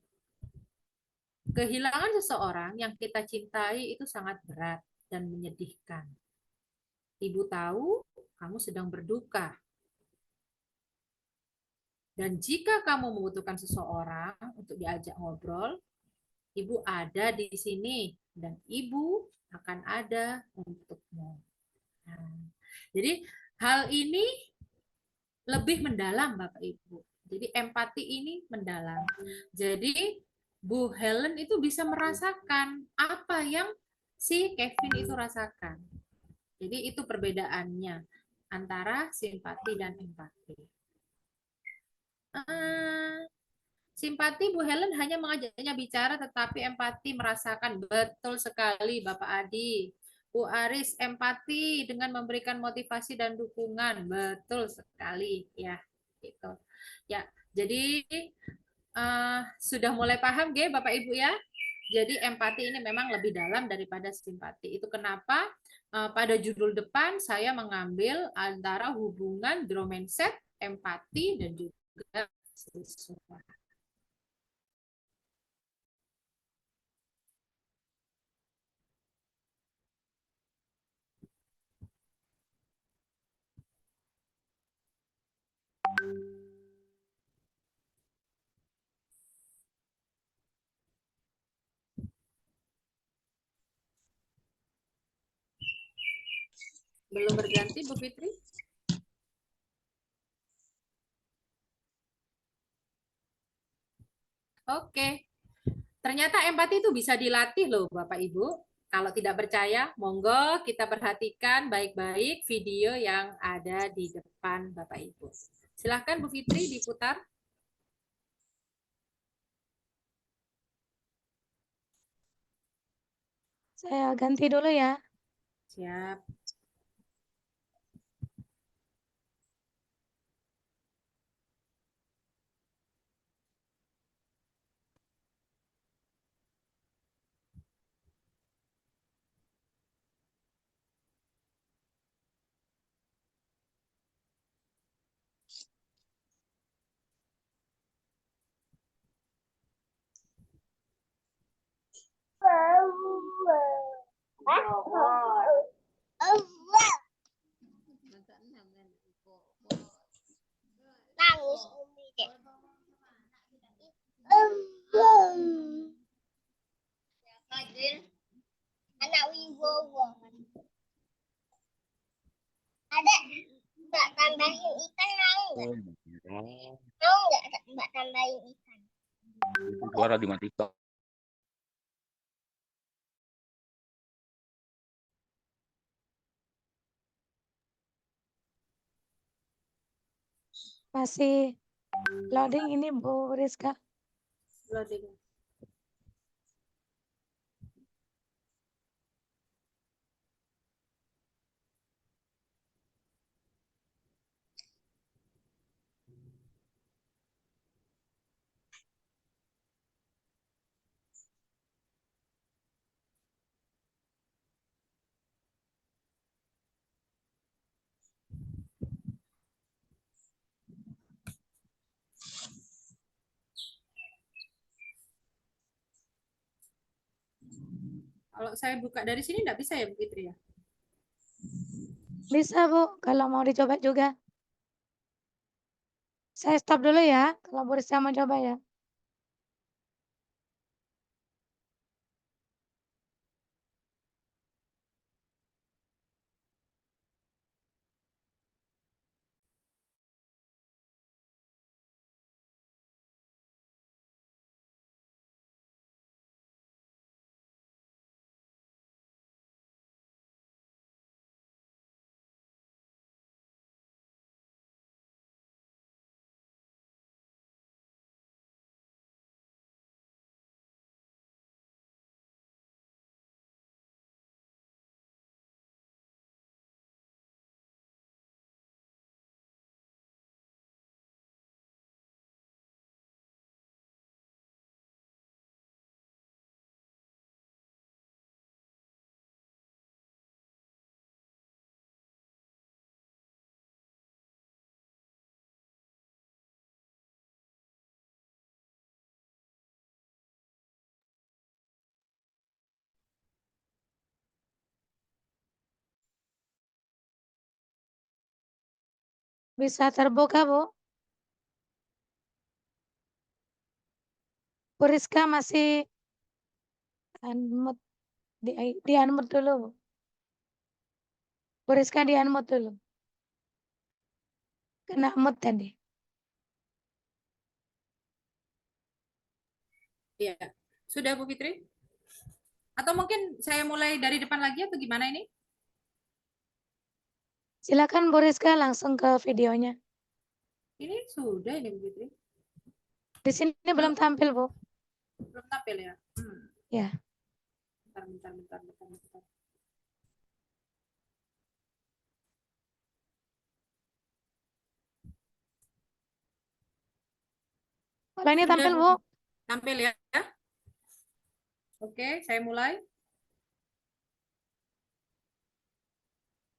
Speaker 6: Kehilangan seseorang yang kita cintai itu sangat berat dan menyedihkan. Ibu tahu kamu sedang berduka. Dan jika kamu membutuhkan seseorang untuk diajak ngobrol, Ibu ada di sini dan Ibu akan ada untukmu. Nah, jadi hal ini lebih mendalam Bapak Ibu. Jadi empati ini mendalam. Jadi Bu Helen itu bisa merasakan apa yang si Kevin itu rasakan. Jadi itu perbedaannya antara simpati dan empati. Simpati Bu Helen hanya mengajaknya bicara, tetapi empati merasakan. Betul sekali Bapak Adi. Bu Aris, empati dengan memberikan motivasi dan dukungan. Betul sekali ya. Gitu. Ya, jadi sudah mulai paham ya Bapak Ibu ya. Jadi empati ini memang lebih dalam daripada simpati. Itu kenapa pada judul depan saya mengambil antara hubungan growth mindset, empati dan juga siswa. Belum berganti Bu Fitri? Oke. Ternyata empati itu bisa dilatih loh Bapak Ibu. Kalau tidak percaya, monggo kita perhatikan baik-baik video yang ada di depan Bapak Ibu. Silahkan Bu Fitri diputar.
Speaker 5: Saya ganti dulu ya.
Speaker 6: Siap.
Speaker 9: Anak Wibowo. Ada Mbak tambahin ikan mau nggak? Mau nggak Mbak tambahin ikan?
Speaker 4: Suara dimatikan.
Speaker 5: Masih loading ini Bu Rizka.
Speaker 6: Loading. Kalau saya buka dari sini nggak bisa ya Bu Fitri ya?
Speaker 5: Bisa Bu, kalau mau dicoba juga. Saya stop dulu ya, kalau Bu Rizka mau coba ya. Bisa terbuka Bu. Bu Rizka masih unmute, di unmute dulu Bu. Bu Rizka di unmute dulu. Kena mute tadi.
Speaker 6: Iya. Sudah Bu Fitri? Atau mungkin saya mulai dari depan lagi atau gimana ini?
Speaker 5: Silakan Bu Rizka langsung ke videonya.
Speaker 6: Ini sudah ini Bu Fitri.
Speaker 5: Di sini belum tampil Bu.
Speaker 6: Belum tampil ya?
Speaker 5: Ya.
Speaker 6: Bentar.
Speaker 5: Kalau ini
Speaker 6: Sudah,
Speaker 5: tampil
Speaker 6: Bu.
Speaker 5: Bu.
Speaker 6: Tampil ya? Oke, saya mulai.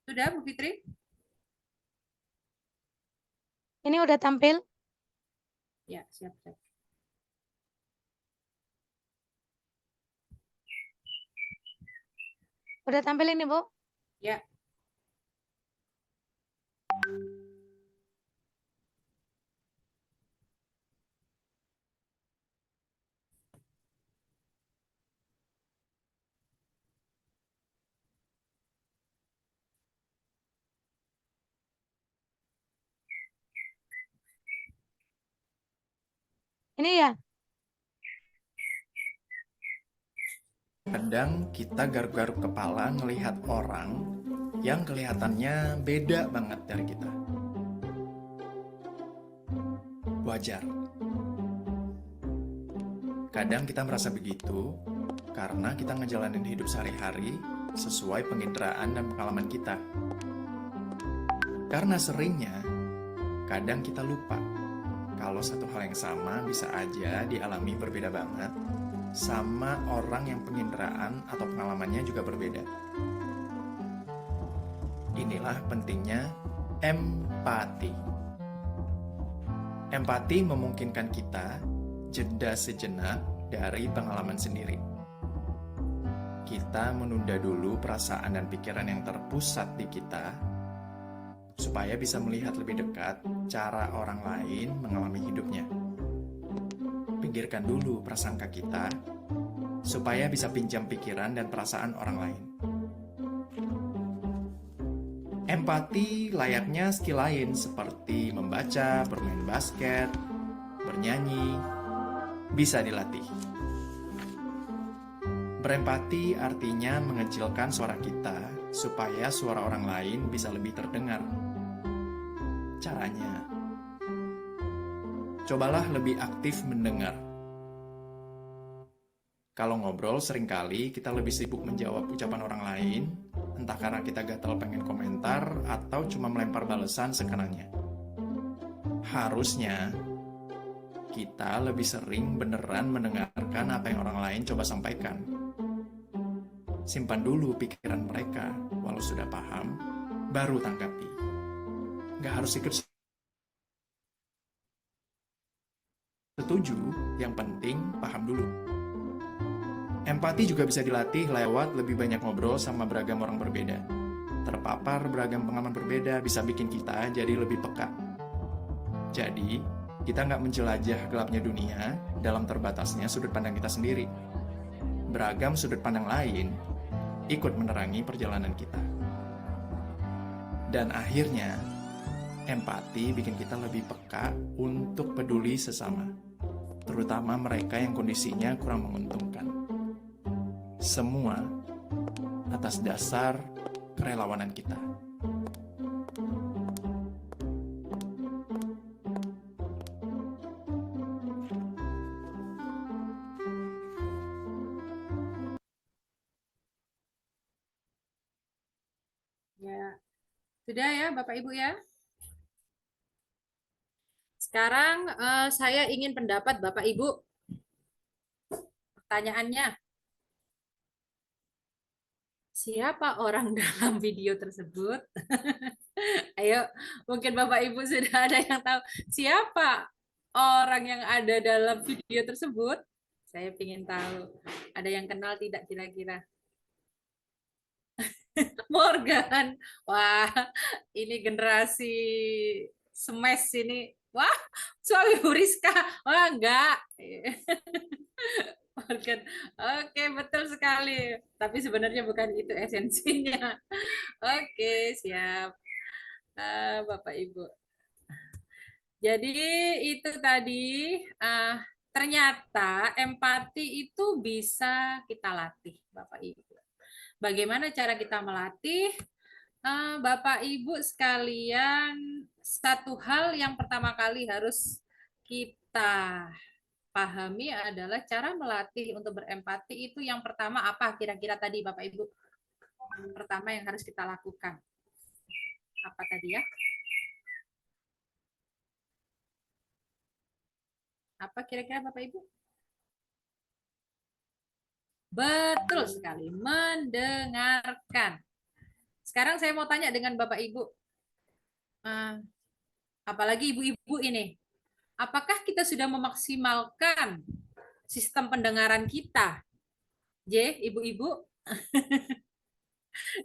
Speaker 6: Sudah Bu Fitri?
Speaker 5: Ini udah tampil.
Speaker 6: Ya, siap.
Speaker 5: Udah tampil ini Bu.
Speaker 6: Ya.
Speaker 5: Ini ya.
Speaker 2: Kadang kita garuk-garuk kepala ngelihat orang yang kelihatannya beda banget dari kita. Wajar. Kadang kita merasa begitu karena kita ngejalanin hidup sehari-hari sesuai penginderaan dan pengalaman kita. Karena seringnya, kadang kita lupa kalau satu hal yang sama bisa aja dialami berbeda banget sama orang yang penginderaan atau pengalamannya juga berbeda. Inilah pentingnya empati. Empati memungkinkan kita jeda sejenak dari pengalaman sendiri. Kita menunda dulu perasaan dan pikiran yang terpusat di kita supaya bisa melihat lebih dekat cara orang lain mengalami hidupnya. Pinggirkan dulu prasangka kita supaya bisa pinjam pikiran dan perasaan orang lain. Empati layaknya skill lain seperti membaca, bermain basket, bernyanyi, bisa dilatih. Berempati artinya mengecilkan suara kita supaya suara orang lain bisa lebih terdengar. Caranya, cobalah lebih aktif mendengar. Kalau ngobrol seringkali kita lebih sibuk menjawab ucapan orang lain, entah karena kita gatal pengen komentar atau cuma melempar balasan sekenanya. Harusnya kita lebih sering beneran mendengarkan apa yang orang lain coba sampaikan. Simpan dulu pikiran mereka, walau sudah paham, baru tanggapi. Gak harus ikut setuju, yang penting paham dulu. Empati juga bisa dilatih lewat lebih banyak ngobrol sama beragam orang berbeda. Terpapar beragam pengalaman berbeda bisa bikin kita jadi lebih peka. Jadi, kita nggak menjelajah gelapnya dunia dalam terbatasnya sudut pandang kita sendiri. Beragam sudut pandang lain ikut menerangi perjalanan kita. Dan akhirnya, empati bikin kita lebih peka untuk peduli sesama, terutama mereka yang kondisinya kurang menguntungkan. Semua atas dasar kerelawanan kita.
Speaker 6: Ya, sudah ya Bapak Ibu ya. Sekarang saya ingin pendapat Bapak Ibu. Pertanyaannya, siapa orang dalam video tersebut? Ayo, mungkin Bapak Ibu sudah ada yang tahu siapa orang yang ada dalam video tersebut? Saya ingin tahu. Ada yang kenal tidak kira-kira? Morgan. Wah, ini generasi smash ini. Wah, suami Bu Rizka. Wah, enggak. Morgan. Oke, betul sekali. Tapi sebenarnya bukan itu esensinya. Oke, siap. Bapak Ibu. Jadi itu tadi ternyata empati itu bisa kita latih, Bapak Ibu. Bagaimana cara kita melatih? Bapak Ibu sekalian, satu hal yang pertama kali harus kita pahami adalah cara melatih untuk berempati itu yang pertama apa kira-kira tadi Bapak Ibu? Yang pertama yang harus kita lakukan. Apa tadi ya? Apa kira-kira Bapak Ibu? Betul sekali, mendengarkan. Sekarang saya mau tanya dengan Bapak Ibu. Apalagi ibu-ibu ini. Apakah kita sudah memaksimalkan sistem pendengaran kita? Ibu-ibu?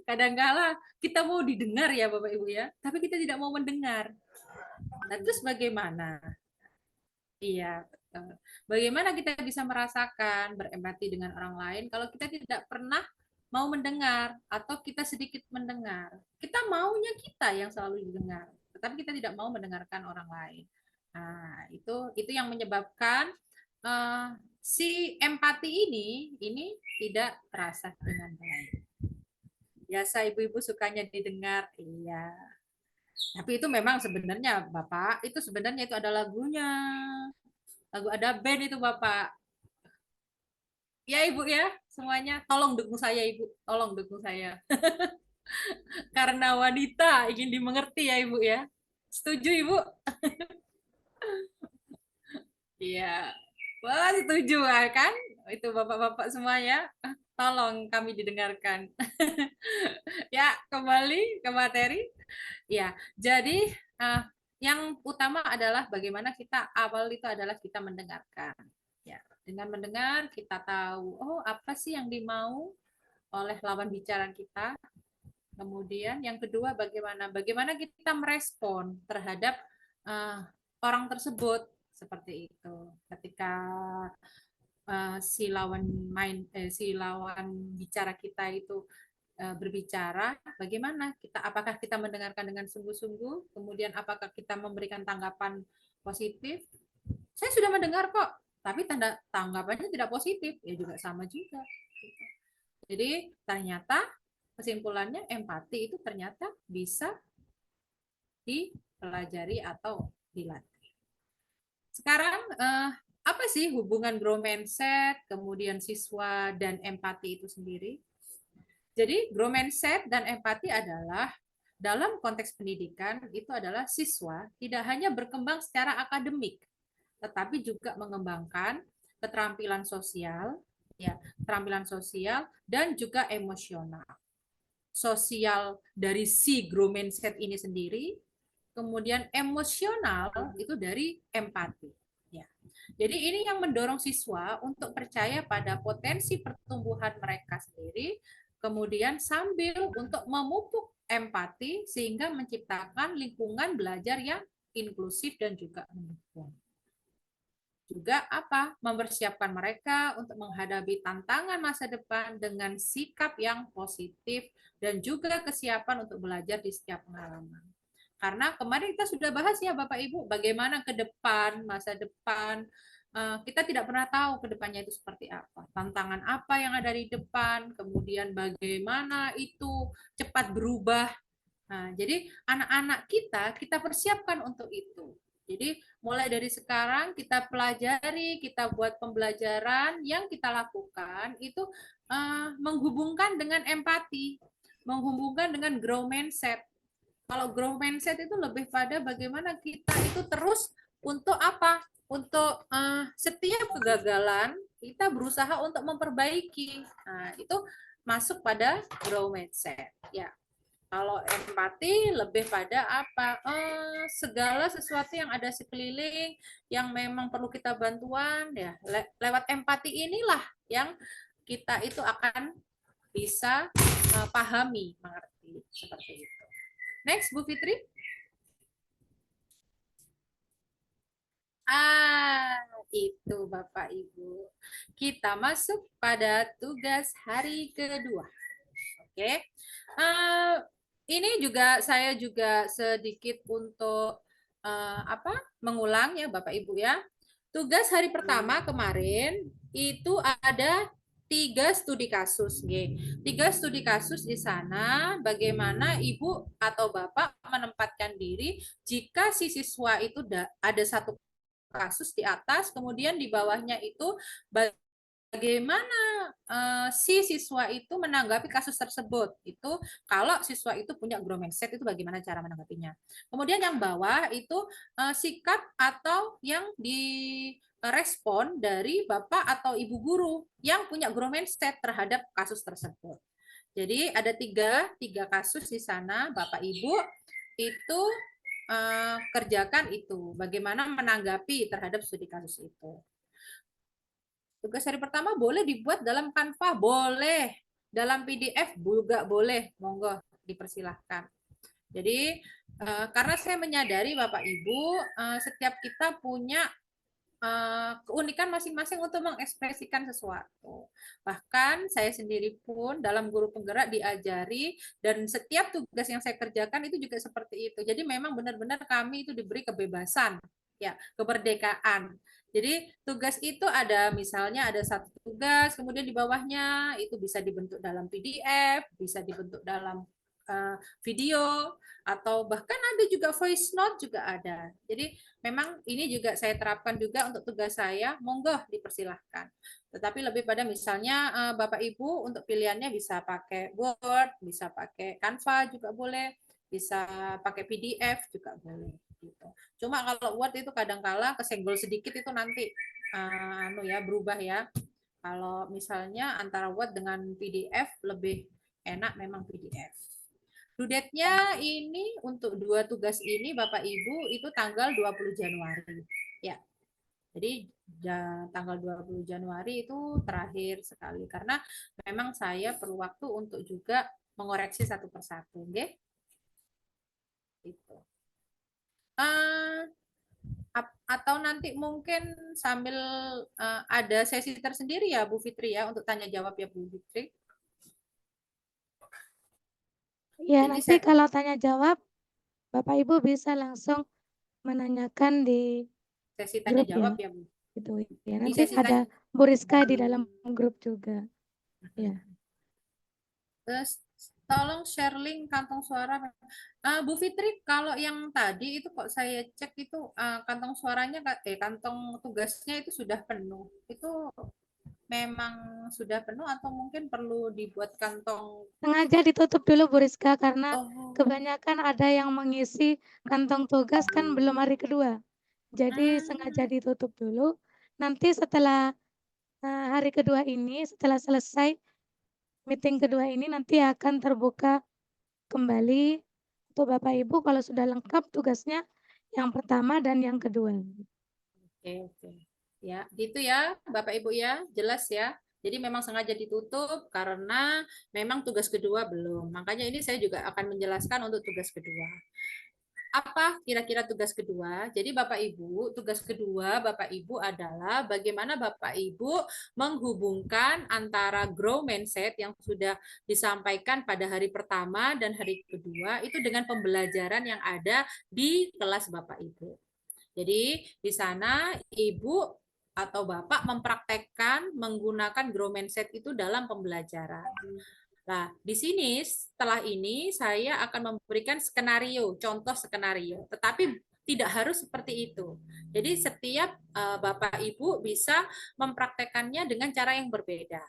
Speaker 6: Kadang-kala kita mau didengar ya Bapak Ibu ya, tapi kita tidak mau mendengar. Nah, terus bagaimana? Iya, bagaimana kita bisa merasakan berempati dengan orang lain kalau kita tidak pernah mau mendengar atau kita sedikit mendengar? Kita maunya kita yang selalu didengar, tetapi kita tidak mau mendengarkan orang lain. Nah, itu yang menyebabkan si empati ini tidak terasa dengan baik. Biasa ibu-ibu sukanya didengar, iya. Tapi itu memang sebenarnya Bapak, itu sebenarnya itu ada lagunya. Lagu ada band itu Bapak. Ya Ibu ya, semuanya tolong dukung saya Ibu, tolong dukung saya. Karena wanita ingin dimengerti ya Ibu ya. Setuju Ibu? Iya. Wah, setuju kan? Itu Bapak-bapak semuanya. Tolong kami didengarkan. Ya, kembali ke materi. Ya, jadi yang utama adalah bagaimana kita awal itu adalah kita mendengarkan. Ya, dengan mendengar kita tahu, oh apa sih yang dimau oleh lawan bicara kita. Kemudian yang kedua bagaimana kita merespon terhadap orang tersebut seperti itu. Ketika si lawan bicara kita itu berbicara, bagaimana kita, apakah kita mendengarkan dengan sungguh-sungguh, kemudian apakah kita memberikan tanggapan positif. Saya sudah mendengar kok, tapi tanggapannya tidak positif, ya juga sama juga. Jadi ternyata kesimpulannya empati itu ternyata bisa dipelajari atau dilatih. Sekarang apa sih hubungan growth mindset, kemudian siswa dan empati itu sendiri? Jadi growth mindset dan empati adalah dalam konteks pendidikan itu adalah siswa tidak hanya berkembang secara akademik, tetapi juga mengembangkan keterampilan sosial, ya, keterampilan sosial dan juga emosional. Sosial dari si growth mindset ini sendiri, kemudian emosional itu dari empati. Ya. Jadi ini yang mendorong siswa untuk percaya pada potensi pertumbuhan mereka sendiri, kemudian sambil untuk memupuk empati sehingga menciptakan lingkungan belajar yang inklusif dan juga mendukung. Juga apa? Mempersiapkan mereka untuk menghadapi tantangan masa depan dengan sikap yang positif dan juga kesiapan untuk belajar di setiap pengalaman. Karena kemarin kita sudah bahas ya Bapak Ibu, bagaimana ke depan, masa depan, kita tidak pernah tahu ke depannya itu seperti apa. Tantangan apa yang ada di depan, kemudian bagaimana itu cepat berubah. Nah, jadi anak-anak kita persiapkan untuk itu. Jadi mulai dari sekarang kita pelajari, kita buat pembelajaran yang kita lakukan itu menghubungkan dengan empati, menghubungkan dengan growth mindset. Kalau growth mindset itu lebih pada bagaimana kita itu terus untuk apa? Untuk setiap kegagalan kita berusaha untuk memperbaiki. Nah, itu masuk pada growth mindset. Ya. Kalau empati lebih pada apa? Segala sesuatu yang ada sekeliling yang memang perlu kita bantuan ya lewat empati inilah yang kita itu akan bisa pahami, mengerti seperti itu. Next, Bu Fitri. Itu Bapak Ibu. Kita masuk pada tugas hari kedua. Oke. Ini juga saya juga sedikit untuk mengulang ya Bapak Ibu ya. Tugas hari pertama kemarin itu ada 3 studi kasus. 3 studi kasus di sana bagaimana Ibu atau Bapak menempatkan diri jika si siswa itu ada satu kasus di atas, kemudian di bawahnya itu bagaimana si siswa itu menanggapi kasus tersebut. Itu kalau siswa itu punya growth mindset itu bagaimana cara menanggapinya. Kemudian yang bawah itu sikap atau yang direspon dari Bapak atau Ibu guru yang punya growth mindset terhadap kasus tersebut. Jadi ada tiga kasus di sana Bapak Ibu itu kerjakan itu. Bagaimana menanggapi terhadap studi kasus itu. Tugas hari pertama boleh dibuat dalam Canva, boleh. Dalam PDF juga boleh, monggo dipersilahkan. Jadi karena saya menyadari Bapak Ibu, setiap kita punya keunikan masing-masing untuk mengekspresikan sesuatu. Bahkan saya sendiri pun dalam guru penggerak diajari dan setiap tugas yang saya kerjakan itu juga seperti itu. Jadi memang benar-benar kami itu diberi kebebasan, ya, kemerdekaan. Jadi tugas itu ada misalnya ada satu tugas, kemudian di bawahnya itu bisa dibentuk dalam PDF, bisa dibentuk dalam video, atau bahkan ada juga voice note juga ada. Jadi memang ini juga saya terapkan juga untuk tugas saya, monggo dipersilahkan. Tetapi lebih pada misalnya Bapak Ibu untuk pilihannya bisa pakai Word, bisa pakai Canva juga boleh, bisa pakai PDF juga boleh gitu. Cuma kalau Word itu kadang-kala kesenggol sedikit itu nanti berubah ya. Kalau misalnya antara Word dengan PDF lebih enak memang PDF. Due date-nya ini untuk 2 tugas ini Bapak Ibu itu tanggal 20 Januari. Ya. Jadi tanggal 20 Januari itu terakhir sekali karena memang saya perlu waktu untuk juga mengoreksi satu persatu, nggih. Gitu. Atau nanti mungkin sambil ada sesi tersendiri ya Bu Fitri ya untuk tanya jawab ya Bu Fitri.
Speaker 5: Ya,
Speaker 6: Jadi
Speaker 5: nanti kalau tanya jawab, Bapak Ibu bisa langsung menanyakan di
Speaker 6: sesi tanya
Speaker 5: grup
Speaker 6: jawab
Speaker 5: ya.
Speaker 6: ya Bu.
Speaker 5: Gitu ya.
Speaker 6: Di
Speaker 5: Nanti
Speaker 6: sesi
Speaker 5: ada Bu Rizka di dalam grup juga. Ya.
Speaker 6: Terus tolong share link kantong suara. Bu Fitri, kalau yang tadi itu kok saya cek itu kantong suaranya, kantong tugasnya itu sudah penuh. Itu memang sudah penuh atau mungkin perlu dibuat kantong?
Speaker 5: Sengaja ditutup dulu Bu Rizka karena
Speaker 6: Oh.
Speaker 5: kebanyakan ada yang mengisi kantong tugas kan belum hari kedua. Jadi sengaja ditutup dulu. Nanti setelah hari kedua ini, setelah selesai meeting kedua ini nanti akan terbuka kembali untuk Bapak Ibu kalau sudah lengkap tugasnya yang pertama dan yang kedua.
Speaker 6: Oke. Ya, gitu ya Bapak Ibu ya, jelas ya. Jadi memang sengaja ditutup karena memang tugas kedua belum. Makanya ini saya juga akan menjelaskan untuk tugas kedua. Apa kira-kira tugas kedua? Jadi Bapak Ibu, tugas kedua Bapak Ibu adalah bagaimana Bapak Ibu menghubungkan antara grow mindset yang sudah disampaikan pada hari pertama dan hari kedua itu dengan pembelajaran yang ada di kelas Bapak Ibu. Jadi di sana Ibu atau Bapak mempraktekkan menggunakan grow mindset itu dalam pembelajaran. Nah, di sini setelah ini saya akan memberikan skenario, contoh skenario, tetapi tidak harus seperti itu. Jadi setiap Bapak Ibu bisa mempraktekannya dengan cara yang berbeda.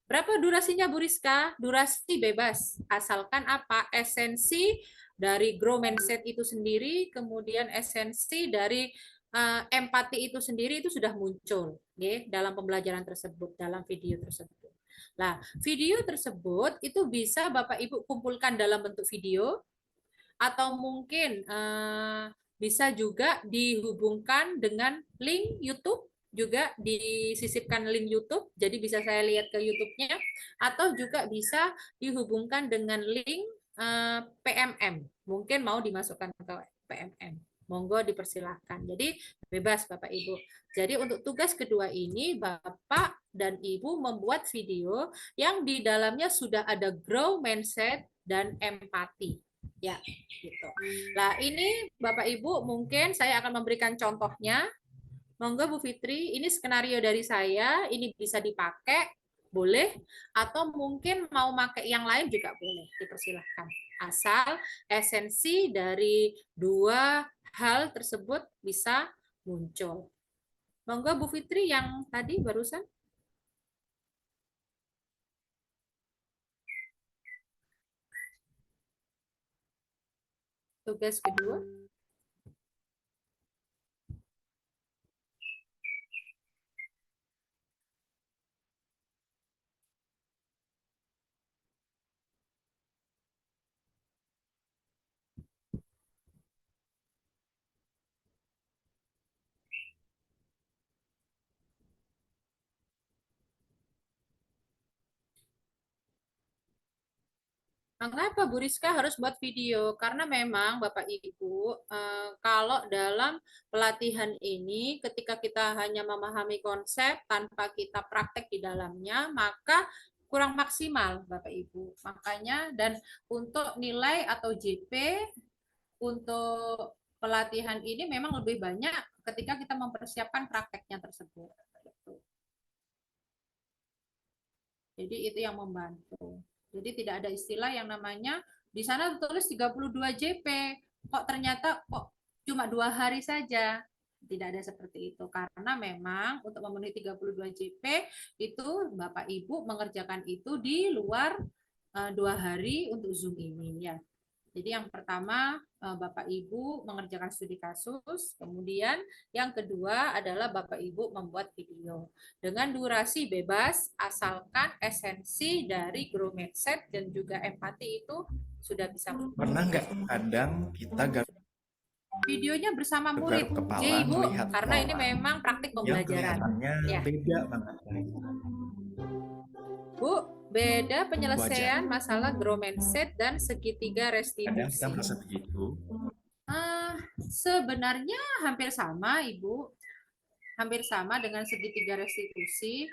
Speaker 6: Berapa durasinya Bu Rizka? Durasi bebas, asalkan apa? Esensi dari grow mindset itu sendiri, kemudian esensi dari empati itu sendiri itu sudah muncul dalam pembelajaran tersebut, dalam video tersebut. Nah, video tersebut itu bisa Bapak Ibu kumpulkan dalam bentuk video atau mungkin bisa juga dihubungkan dengan link YouTube, juga disisipkan link YouTube, jadi bisa saya lihat ke YouTube-nya, atau juga bisa dihubungkan dengan link PMM, mungkin mau dimasukkan ke PMM. Monggo dipersilahkan. Jadi bebas Bapak Ibu. Jadi untuk tugas kedua ini Bapak dan Ibu membuat video yang di dalamnya sudah ada grow mindset dan empati. Ya, gitu. Nah, ini Bapak Ibu mungkin saya akan memberikan contohnya. Monggo Bu Fitri, ini skenario dari saya, ini bisa dipakai, boleh, atau mungkin mau pakai yang lain juga boleh, dipersilahkan. Asal esensi dari dua hal tersebut bisa muncul. Monggo Bu Fitri yang tadi barusan. Tugas kedua. Mengapa Bu Rizka harus buat video? Karena memang Bapak Ibu, kalau dalam pelatihan ini, ketika kita hanya memahami konsep tanpa kita praktek di dalamnya, maka kurang maksimal Bapak Ibu. Makanya dan untuk nilai atau JP untuk pelatihan ini memang lebih banyak ketika kita mempersiapkan prakteknya tersebut. Jadi itu yang membantu. Jadi tidak ada istilah yang namanya Di sana tulis 32 JP. Kok ternyata kok cuma 2 hari saja? Tidak ada seperti itu. Karena memang untuk memenuhi 32 JP itu Bapak Ibu mengerjakan itu di luar 2 hari untuk Zoom ini ya. Jadi yang pertama Bapak Ibu mengerjakan studi kasus, kemudian yang kedua adalah Bapak Ibu membuat video dengan durasi bebas asalkan esensi dari grow mindset dan juga empati itu sudah bisa.
Speaker 2: Pernah nggak kadang kita
Speaker 6: Videonya bersama murid,
Speaker 2: garuk kepala
Speaker 6: J, Ibu,
Speaker 2: melihat
Speaker 6: karena ini
Speaker 2: orang
Speaker 6: memang praktik
Speaker 2: yang
Speaker 6: pembelajaran.
Speaker 2: kelihatannya
Speaker 6: Ya.
Speaker 2: beda banget.
Speaker 6: Bu, beda penyelesaian masalah grow mindset dan segitiga
Speaker 2: Kadang kita
Speaker 6: restitusi.
Speaker 2: merasa begitu.
Speaker 6: Sebenarnya hampir sama, Ibu. Hampir sama dengan segitiga restitusi.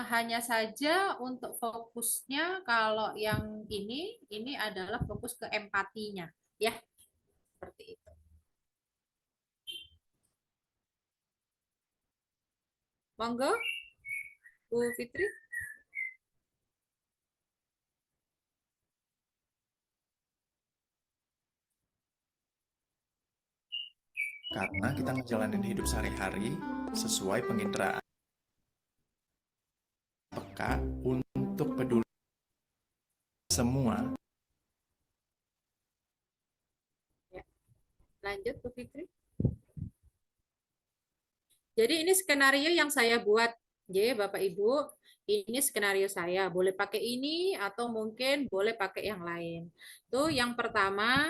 Speaker 6: Hanya saja untuk fokusnya kalau yang ini adalah fokus ke empatinya, ya. Seperti itu. Monggo, Bu Fitri.
Speaker 2: Karena kita ngejalanin hidup sehari-hari sesuai penginderaan. Peka untuk peduli semua.
Speaker 6: Ya. Lanjut Bu Fitri. Jadi ini skenario yang saya buat, ya Bapak Ibu. Ini skenario saya. Boleh pakai ini atau mungkin boleh pakai yang lain. Tuh yang pertama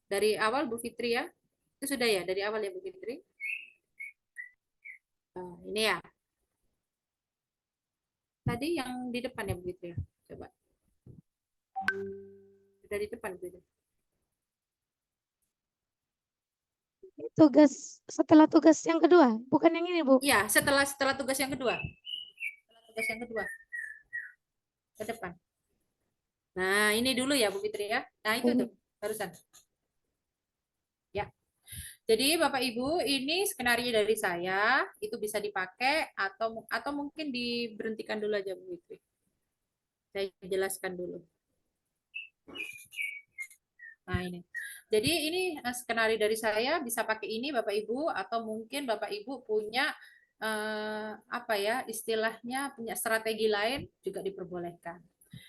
Speaker 6: dari awal Bu Fitri ya. Itu sudah ya dari awal ya Bu Fitri. Nah, ini ya. Tadi yang di depan ya Bu Fitri ya. Coba. Sudah di depan Bu Fitri.
Speaker 5: Setelah tugas yang kedua, bukan yang ini, Bu.
Speaker 6: Iya, setelah tugas yang kedua. Setelah tugas yang kedua. Ke depan. Nah, ini dulu ya Bu Fitri ya. Nah, itu tuh barusan. Ya. Jadi Bapak Ibu, ini skenario dari saya, itu bisa dipakai atau mungkin diberhentikan dulu aja Bu Fitri. Saya jelaskan dulu. Nah, ini. Jadi ini skenario dari saya bisa pakai ini Bapak Ibu atau mungkin Bapak Ibu punya apa ya istilahnya punya strategi lain juga diperbolehkan.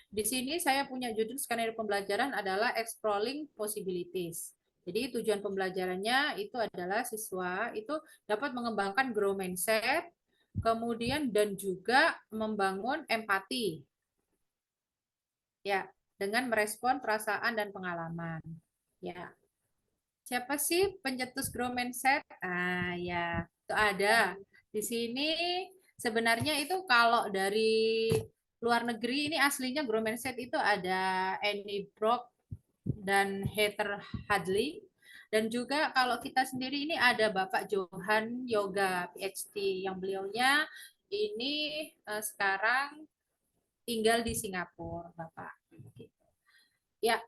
Speaker 6: Di sini saya punya judul skenario pembelajaran adalah Exploring Possibilities. Jadi tujuan pembelajarannya itu adalah siswa itu dapat mengembangkan grow mindset, kemudian dan juga membangun empati. Ya, dengan merespon perasaan dan pengalaman. Ya. Siapa sih pencetus grow mindset? Ya, itu ada. Di sini sebenarnya itu kalau dari luar negeri ini aslinya grow mindset itu ada Annie Brock dan Heather Hadley. Dan juga kalau kita sendiri ini ada Bapak Johan Yoga PhD yang beliaunya ini sekarang tinggal di Singapura, Bapak. Ya,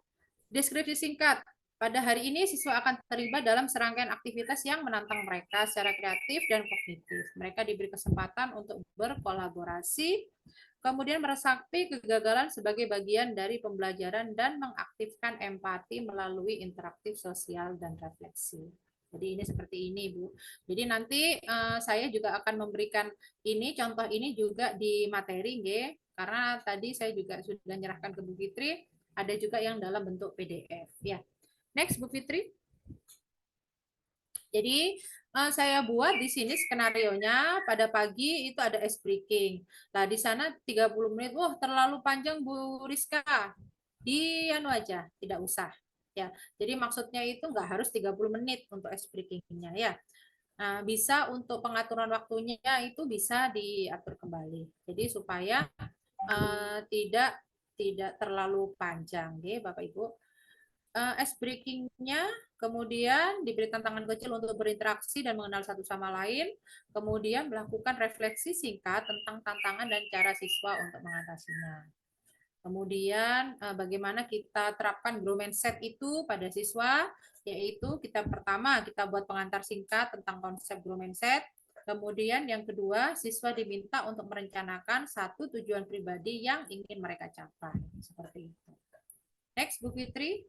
Speaker 6: deskripsi singkat. Pada hari ini siswa akan terlibat dalam serangkaian aktivitas yang menantang mereka secara kreatif dan kognitif. Mereka diberi kesempatan untuk berkolaborasi, kemudian meresapi kegagalan sebagai bagian dari pembelajaran dan mengaktifkan empati melalui interaktif sosial dan refleksi. Jadi ini seperti ini, Bu. Jadi nanti saya juga akan memberikan ini contoh ini juga di materi, karena tadi saya juga sudah menyerahkan ke Bu Fitri, ada juga yang dalam bentuk PDF, ya. Next, Bu Fitri. Jadi saya buat di sini skenarionya pada pagi itu ada ice breaking. Nah, di sana 30 menit. Wah, terlalu panjang Bu Rizka. Di anu aja, tidak usah. Ya. Jadi maksudnya itu nggak harus 30 menit untuk ice breaking-nya ya. Nah, bisa untuk pengaturan waktunya itu bisa diatur kembali. Jadi supaya tidak terlalu panjang, ya, Bapak Ibu. Ice breaking-nya kemudian diberi tantangan kecil untuk berinteraksi dan mengenal satu sama lain, kemudian melakukan refleksi singkat tentang tantangan dan cara siswa untuk mengatasinya. Kemudian bagaimana kita terapkan grow mindset itu pada siswa, yaitu pertama kita buat pengantar singkat tentang konsep grow mindset. Kemudian yang kedua, siswa diminta untuk merencanakan satu tujuan pribadi yang ingin mereka capai. Seperti itu. Next, Bu Fitri.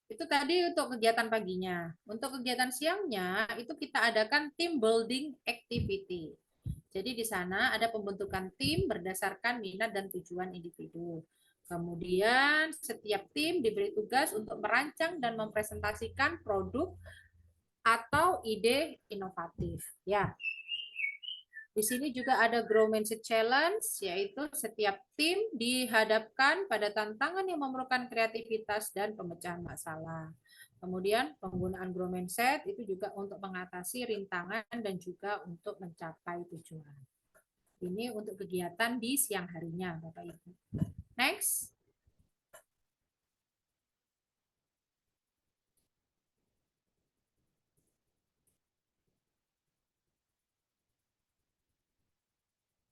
Speaker 6: Itu tadi untuk kegiatan paginya. Untuk kegiatan siangnya, itu kita adakan team building activity. Jadi di sana ada pembentukan tim berdasarkan minat dan tujuan individu. Kemudian setiap tim diberi tugas untuk merancang dan mempresentasikan produk atau ide inovatif. Ya. Di sini juga ada Grow Mindset Challenge, yaitu setiap tim dihadapkan pada tantangan yang memerlukan kreativitas dan pemecahan masalah. Kemudian penggunaan Grow Mindset itu juga untuk mengatasi rintangan dan juga untuk mencapai tujuan. Ini untuk kegiatan di siang harinya, Bapak Ibu. Next.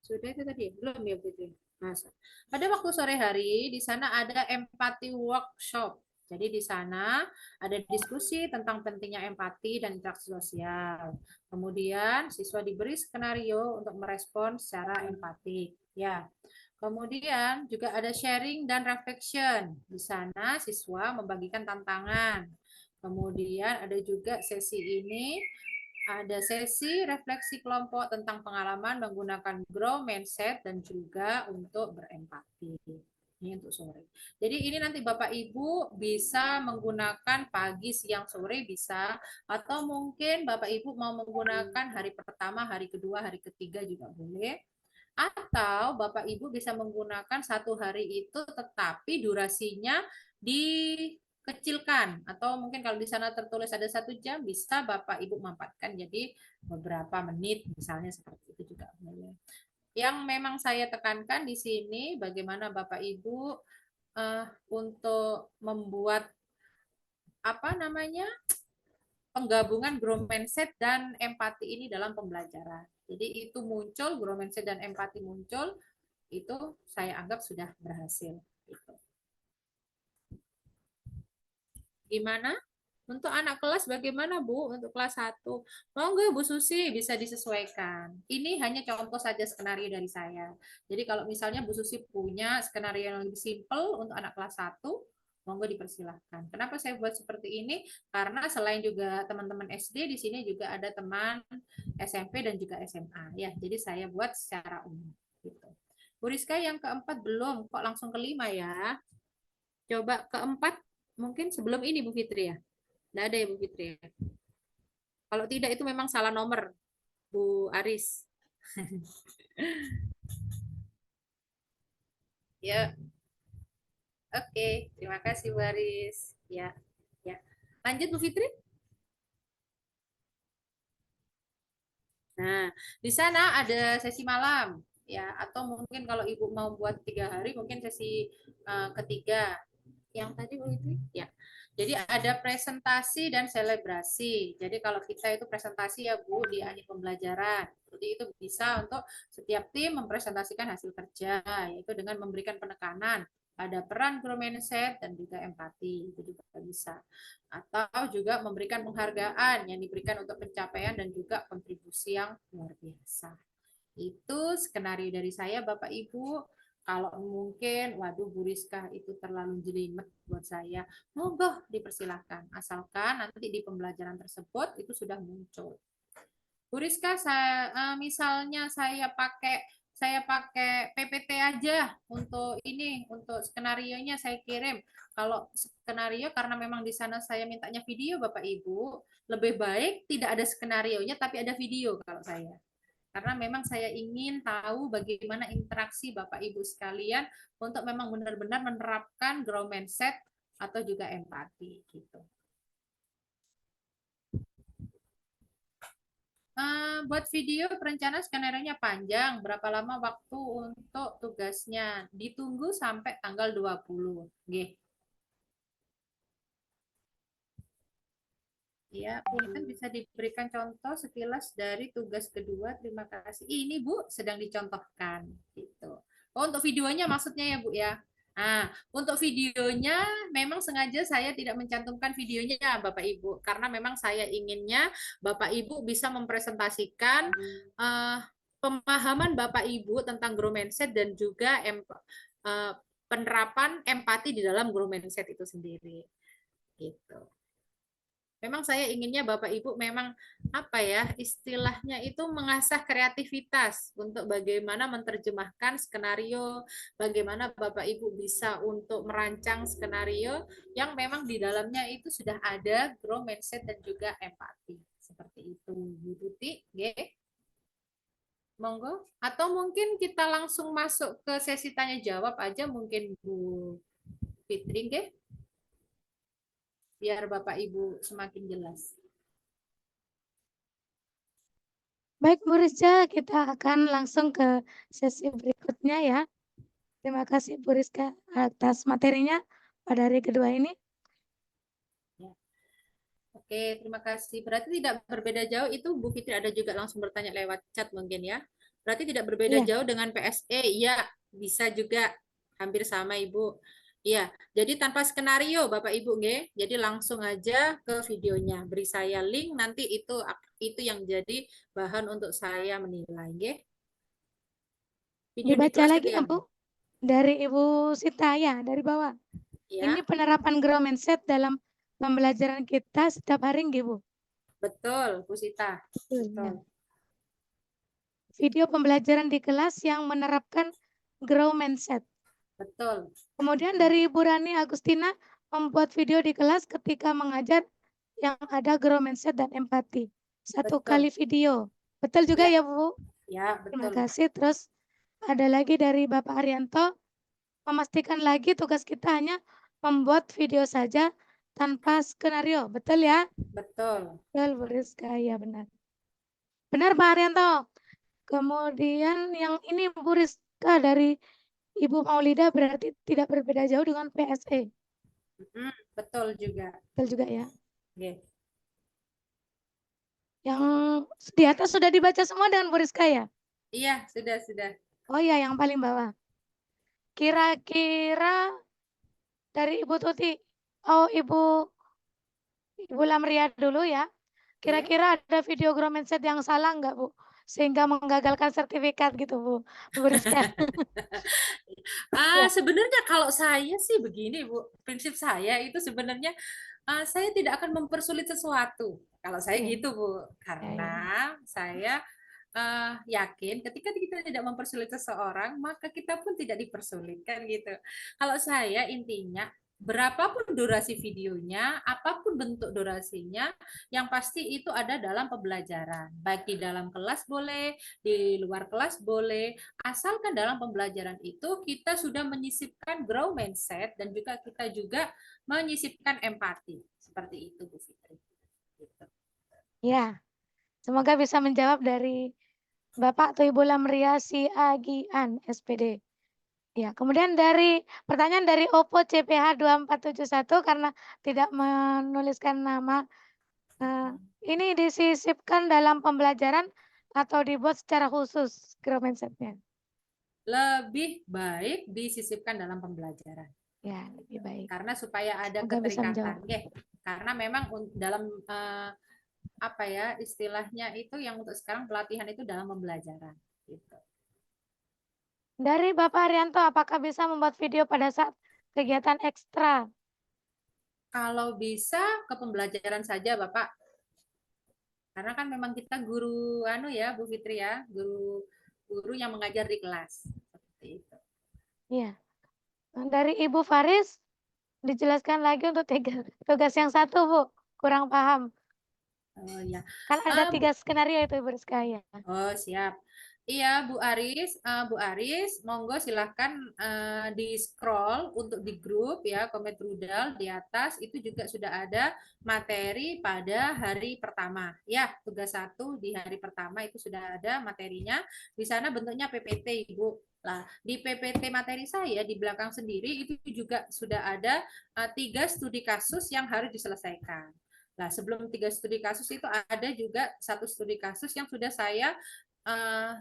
Speaker 6: Sudah itu tadi? Belum ya, Putri? Masa. Pada waktu sore hari, di sana ada empati workshop. Jadi di sana ada diskusi tentang pentingnya empati dan interaksi sosial. Kemudian siswa diberi skenario untuk merespon secara empatik. Ya. Kemudian juga ada sharing dan reflection. Di sana siswa membagikan tantangan. Kemudian ada juga sesi ini, ada sesi refleksi kelompok tentang pengalaman menggunakan Grow Mindset dan juga untuk berempati. Ini untuk sore. Jadi ini nanti Bapak Ibu bisa menggunakan pagi, siang, sore bisa. Atau mungkin Bapak Ibu mau menggunakan hari pertama, hari kedua, hari ketiga juga boleh. Atau Bapak Ibu bisa menggunakan satu hari itu tetapi durasinya dikecilkan. Atau mungkin kalau di sana tertulis ada 1 jam, bisa Bapak Ibu mampatkan jadi beberapa menit, misalnya seperti itu juga boleh. Yang memang saya tekankan di sini bagaimana Bapak Ibu untuk membuat penggabungan Grow Mindset dan empati ini dalam pembelajaran. Jadi itu muncul, Grow Mindset dan empati muncul, itu saya anggap sudah berhasil. Gitu. Gimana? Untuk anak kelas bagaimana, Bu? Untuk kelas 1. Monggo Bu Susi bisa disesuaikan. Ini hanya contoh saja skenario dari saya. Jadi kalau misalnya Bu Susi punya skenario yang lebih simpel untuk anak kelas 1, monggo dipersilahkan. Kenapa saya buat seperti ini? Karena selain juga teman-teman SD, di sini juga ada teman SMP dan juga SMA. Ya, jadi saya buat secara umum. Gitu. Bu Rizka yang keempat belum, kok langsung kelima ya? Coba keempat, mungkin sebelum ini Bu Fitri ya? Nggak ada ya Bu Fitri ya? Kalau tidak itu memang salah nomor, Bu Aris. Ya. Oke, terima kasih Bu Aris. Ya, ya. Lanjut Bu Fitri. Nah, di sana ada sesi malam, ya. Atau mungkin kalau Ibu mau buat 3 hari, mungkin sesi ketiga. Yang tadi Bu Fitri, ya. Jadi ada presentasi dan selebrasi. Jadi kalau kita itu presentasi ya Bu di akhir pembelajaran. Jadi itu bisa untuk setiap tim mempresentasikan hasil kerja, yaitu dengan memberikan penekanan pada peran Grow Mindset dan juga empati. Itu juga bisa. Atau juga memberikan penghargaan yang diberikan untuk pencapaian dan juga kontribusi yang luar biasa. Itu skenario dari saya Bapak Ibu. Kalau mungkin, waduh Bu Rizka itu terlalu jelimet buat saya, monggo dipersilahkan. Asalkan nanti di pembelajaran tersebut itu sudah muncul. Bu Rizka, misalnya saya pakai PPT aja untuk ini, untuk skenario-nya saya kirim. Kalau skenario karena memang di sana saya mintanya video Bapak Ibu, lebih baik tidak ada skenario-nya tapi ada video kalau saya. Karena memang saya ingin tahu bagaimana interaksi Bapak Ibu sekalian untuk memang benar-benar menerapkan Grow Mindset atau juga empati gitu. Buat video perencanaan skenario-nya panjang, berapa lama waktu untuk tugasnya? Ditunggu sampai tanggal 20. Nggih. Ya, ini kan bisa diberikan contoh sekilas dari tugas kedua. Terima kasih. Ini Bu sedang dicontohkan gitu. Oh, untuk videonya maksudnya ya Bu ya. Nah, untuk videonya memang sengaja saya tidak mencantumkan videonya Bapak Ibu karena memang saya inginnya Bapak Ibu bisa mempresentasikan pemahaman Bapak Ibu tentang Grow Mindset dan juga penerapan empati di dalam growth mindset itu sendiri. Gitu. Memang saya inginnya Bapak Ibu memang apa ya istilahnya itu mengasah kreativitas untuk bagaimana menerjemahkan skenario, bagaimana Bapak Ibu bisa untuk merancang skenario yang memang di dalamnya itu sudah ada growth mindset dan juga empati. Seperti itu, Bu Tuti. Monggo. Atau mungkin kita langsung masuk ke sesi tanya jawab aja mungkin Bu Fitri, nggih? Biar Bapak Ibu semakin jelas.
Speaker 5: Baik, Bu Rizka, kita akan langsung ke sesi berikutnya ya. Terima kasih Bu Rizka atas materinya pada hari kedua ini.
Speaker 6: Ya. Oke, terima kasih. Berarti tidak berbeda jauh itu Bu Fitri ada juga langsung bertanya lewat chat mungkin ya. Berarti tidak berbeda
Speaker 5: Iya.
Speaker 6: jauh dengan PSE. Iya, bisa juga hampir sama Ibu. Iya, jadi tanpa skenario Bapak Ibu nggih. Jadi langsung aja ke videonya. Beri saya link nanti itu yang jadi bahan untuk saya menilai nggih. Video di
Speaker 5: Dibaca
Speaker 6: kelas
Speaker 5: lagi
Speaker 6: gitu
Speaker 5: ya, Bu? Dari Ibu Sita ya, dari bawah.
Speaker 6: Ya.
Speaker 5: Ini penerapan growth mindset dalam pembelajaran kita setiap hari nggih, Bu?
Speaker 6: Betul, Bu Sita.
Speaker 5: Betul. Video pembelajaran di kelas yang menerapkan growth mindset.
Speaker 6: Betul.
Speaker 5: Kemudian dari Ibu Rani Agustina membuat video di kelas ketika mengajar yang ada growth mindset dan empati. Satu
Speaker 6: Betul.
Speaker 5: kali video. Betul juga ya, Bu?
Speaker 6: Ya, betul.
Speaker 5: Terima kasih. Terus ada lagi dari Bapak Arianto, memastikan lagi tugas kita hanya membuat video saja tanpa skenario. Betul ya?
Speaker 6: Betul.
Speaker 5: Betul, Bu Rizka. Ya, benar. Benar, Pak Arianto. Kemudian yang ini Bu Rizka dari Ibu Maulida berarti tidak berbeda jauh dengan PSE.
Speaker 6: Betul juga.
Speaker 5: Betul juga ya.
Speaker 6: Oke.
Speaker 5: Yang di atas sudah dibaca semua dengan Bu Rizka ya?
Speaker 6: Iya, sudah.
Speaker 5: Oh ya, yang paling bawah. Kira-kira dari Ibu Tuti, Ibu Lamria dulu ya. Kira-kira ada video growth mindset yang salah nggak, Bu? Sehingga menggagalkan sertifikat gitu, Bu Rizka.
Speaker 6: Sebenarnya kalau saya sih begini, Bu. Prinsip saya itu sebenarnya saya tidak akan mempersulit sesuatu. Kalau saya gitu, Bu. Karena saya yakin ketika kita tidak mempersulit seseorang, maka kita pun tidak dipersulitkan gitu. Kalau saya intinya berapapun durasi videonya, apapun bentuk durasinya, yang pasti itu ada dalam pembelajaran. Baik di dalam kelas boleh, di luar kelas boleh, asalkan dalam pembelajaran itu kita sudah menyisipkan growth mindset dan juga kita juga menyisipkan empati. Seperti itu, Bu Fitri. Gitu.
Speaker 5: Ya, semoga bisa menjawab dari Bapak atau Ibu Lamria Siagian, SPD. Ya, kemudian dari pertanyaan dari Oppo CPH 2471 karena tidak menuliskan nama, ini disisipkan dalam pembelajaran atau dibuat secara khusus growth mindset-nya?
Speaker 6: Lebih baik disisipkan dalam pembelajaran.
Speaker 5: Ya, lebih baik.
Speaker 6: Karena supaya ada
Speaker 5: Semoga bisa
Speaker 6: keterikatan. Karena memang dalam apa ya istilahnya itu yang untuk sekarang pelatihan itu dalam pembelajaran. Gitu.
Speaker 5: Dari Bapak Arianto, apakah bisa membuat video pada saat kegiatan ekstra?
Speaker 6: Kalau bisa ke pembelajaran saja, Bapak. Karena kan memang kita guru Bu Fitri ya, guru yang mengajar di kelas. Seperti itu.
Speaker 5: Iya. Dari Ibu Faris dijelaskan lagi untuk tugas yang satu, Bu. Kurang paham.
Speaker 6: Oh ya.
Speaker 5: Kan ada 3 skenario itu Ibu Rizka ya.
Speaker 6: Oh, siap. Iya, Bu Aris, monggo silahkan di scroll untuk di grup ya, Komet Rudal di atas itu juga sudah ada materi pada hari pertama. Ya, tugas 1 di hari pertama itu sudah ada materinya. Di sana bentuknya PPT, Ibu. Nah, di PPT materi saya di belakang sendiri itu juga sudah ada 3 studi kasus yang harus diselesaikan. Nah, sebelum 3 studi kasus itu ada juga 1 studi kasus yang sudah saya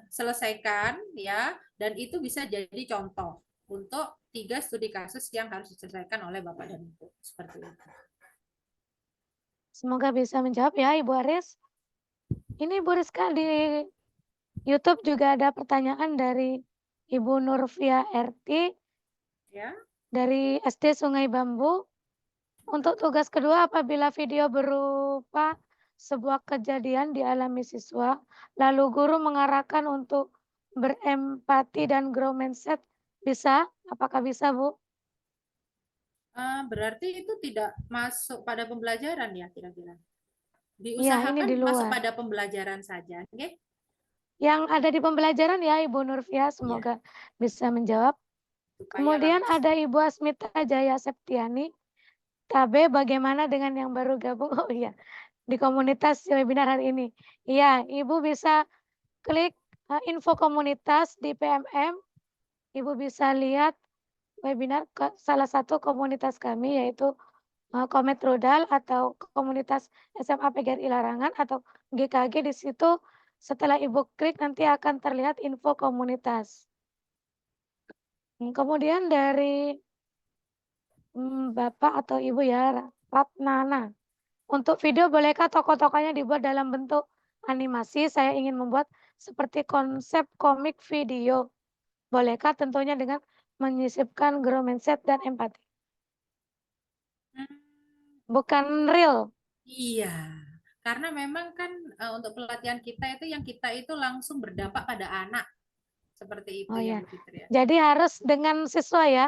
Speaker 6: selesaikan ya, dan itu bisa jadi contoh untuk 3 studi kasus yang harus diselesaikan oleh Bapak dan Ibu. Seperti itu.
Speaker 5: Semoga bisa menjawab ya Ibu Aris. Ini Bu Rizka di YouTube juga ada pertanyaan dari Ibu Nurvia RT.
Speaker 6: Ya.
Speaker 5: dari SD Sungai Bambu. Untuk tugas kedua, apabila video berupa sebuah kejadian dialami siswa, lalu guru mengarahkan untuk berempati dan grow mindset, bisa? Apakah bisa, Bu?
Speaker 6: Berarti itu tidak masuk pada pembelajaran ya kira-kira?
Speaker 5: Iya, ini di
Speaker 6: Diusahakan masuk
Speaker 5: luar.
Speaker 6: pada pembelajaran saja, oke?
Speaker 5: Yang ada di pembelajaran ya, Ibu Nurfia, semoga bisa menjawab.
Speaker 6: Supaya
Speaker 5: Kemudian
Speaker 6: langsung.
Speaker 5: ada Ibu Asmita Jaya Septiani, KB, bagaimana dengan yang baru gabung? Oh iya, di komunitas webinar hari ini. Iya, Ibu bisa klik info komunitas di PMM. Ibu bisa lihat webinar ke salah satu komunitas kami, yaitu Komet Rudal atau komunitas SMA PGRI Larangan atau GKG. Di situ setelah Ibu klik nanti akan terlihat info komunitas. Kemudian dari Bapak atau Ibu ya, Ratnana. Untuk video bolehkah tokoh-tokohnya dibuat dalam bentuk animasi? Saya ingin membuat seperti konsep komik video. Bolehkah? Tentunya dengan menyisipkan grow mindset dan empati. Bukan real.
Speaker 6: Iya, karena memang kan untuk pelatihan kita itu yang kita itu langsung berdampak pada anak. Seperti itu
Speaker 5: Oh
Speaker 6: ya
Speaker 5: ya.
Speaker 6: Bu Fitri ya.
Speaker 5: Jadi harus dengan siswa ya.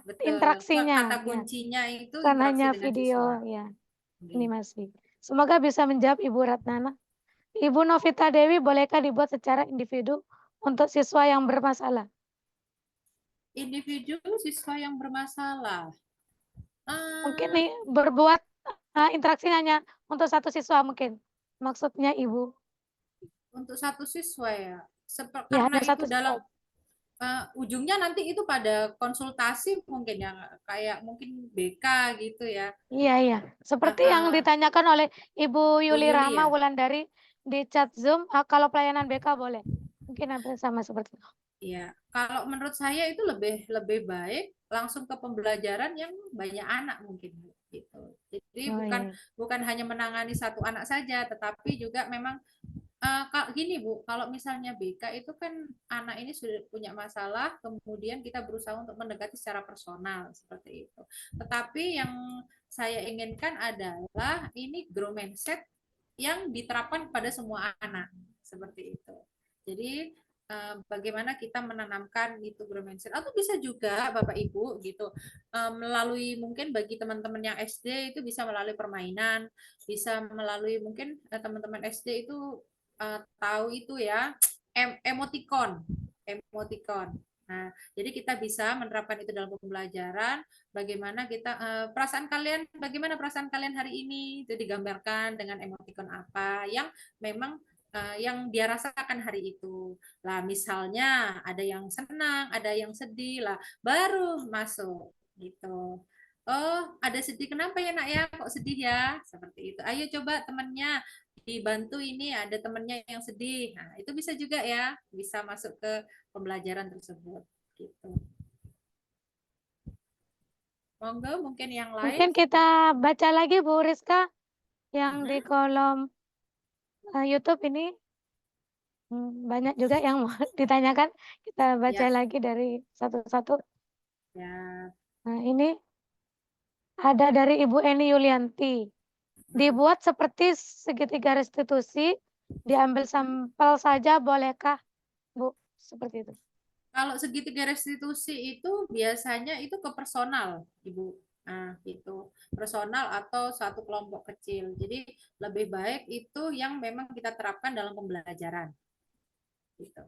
Speaker 6: Betul.
Speaker 5: Interaksinya
Speaker 6: Kata
Speaker 5: ya.
Speaker 6: kuncinya itu
Speaker 5: Bukan
Speaker 6: interaksi
Speaker 5: hanya
Speaker 6: dengan
Speaker 5: video
Speaker 6: siswa.
Speaker 5: ya.
Speaker 6: Oke.
Speaker 5: Animasi. Semoga bisa menjawab Ibu Ratnana. Ibu Novita Dewi, bolehkah dibuat secara individu untuk siswa yang bermasalah?
Speaker 6: Individu siswa yang bermasalah.
Speaker 5: Mungkin nih berbuat interaksi hanya untuk satu siswa mungkin. Maksudnya Ibu.
Speaker 6: Untuk satu siswa ya.
Speaker 5: Ya,
Speaker 6: Karena
Speaker 5: hanya
Speaker 6: itu
Speaker 5: satu
Speaker 6: dalam
Speaker 5: siswa.
Speaker 6: ujungnya nanti itu pada konsultasi mungkin ya, kayak mungkin BK gitu ya.
Speaker 5: Iya, iya. Seperti yang ditanyakan oleh Ibu
Speaker 6: Bu
Speaker 5: Yuli
Speaker 6: Yuli
Speaker 5: Rahma
Speaker 6: ya.
Speaker 5: Wulandari di chat Zoom, kalau pelayanan BK boleh. Mungkin hampir sama seperti itu.
Speaker 6: Iya, kalau menurut saya itu lebih baik langsung ke pembelajaran yang banyak anak mungkin gitu. Jadi
Speaker 5: Oh,
Speaker 6: bukan
Speaker 5: iya.
Speaker 6: hanya menangani satu anak saja, tetapi juga memang gini Bu, kalau misalnya BK itu kan anak ini sudah punya masalah, kemudian kita berusaha untuk mendekati secara personal seperti itu. Tetapi yang saya inginkan adalah ini grow mindset yang diterapkan pada semua anak seperti itu. Jadi bagaimana kita menanamkan itu grow mindset, atau bisa juga Bapak Ibu gitu melalui mungkin bagi teman-teman yang SD itu bisa melalui permainan, bisa melalui mungkin teman-teman SD itu tahu itu ya emoticon. Nah, jadi kita bisa menerapkan itu dalam pembelajaran. Bagaimana kita bagaimana perasaan kalian hari ini itu digambarkan dengan emoticon apa yang memang yang dia rasakan hari itu. Lah, misalnya ada yang senang, ada yang sedih lah, baru masuk gitu. Oh, ada sedih. Kenapa ya, Nak ya? Kok sedih ya? Seperti itu. Ayo coba temannya dibantu, ini ada temannya yang sedih. Nah, itu bisa juga ya, bisa masuk ke pembelajaran tersebut gitu. Monggo mungkin yang lain.
Speaker 5: Mungkin kita baca lagi Bu Rizka yang di kolom YouTube ini. Banyak juga yang mau ditanyakan. Kita baca lagi dari satu-satu.
Speaker 6: Ya.
Speaker 5: Nah, ini ada dari Ibu Eni Yulianti. Dibuat seperti segitiga restitusi, diambil sampel saja bolehkah, Bu? Seperti itu.
Speaker 6: Kalau segitiga restitusi itu biasanya itu ke personal, Ibu. Nah, itu personal atau satu kelompok kecil. Jadi lebih baik itu yang memang kita terapkan dalam pembelajaran. Gitu.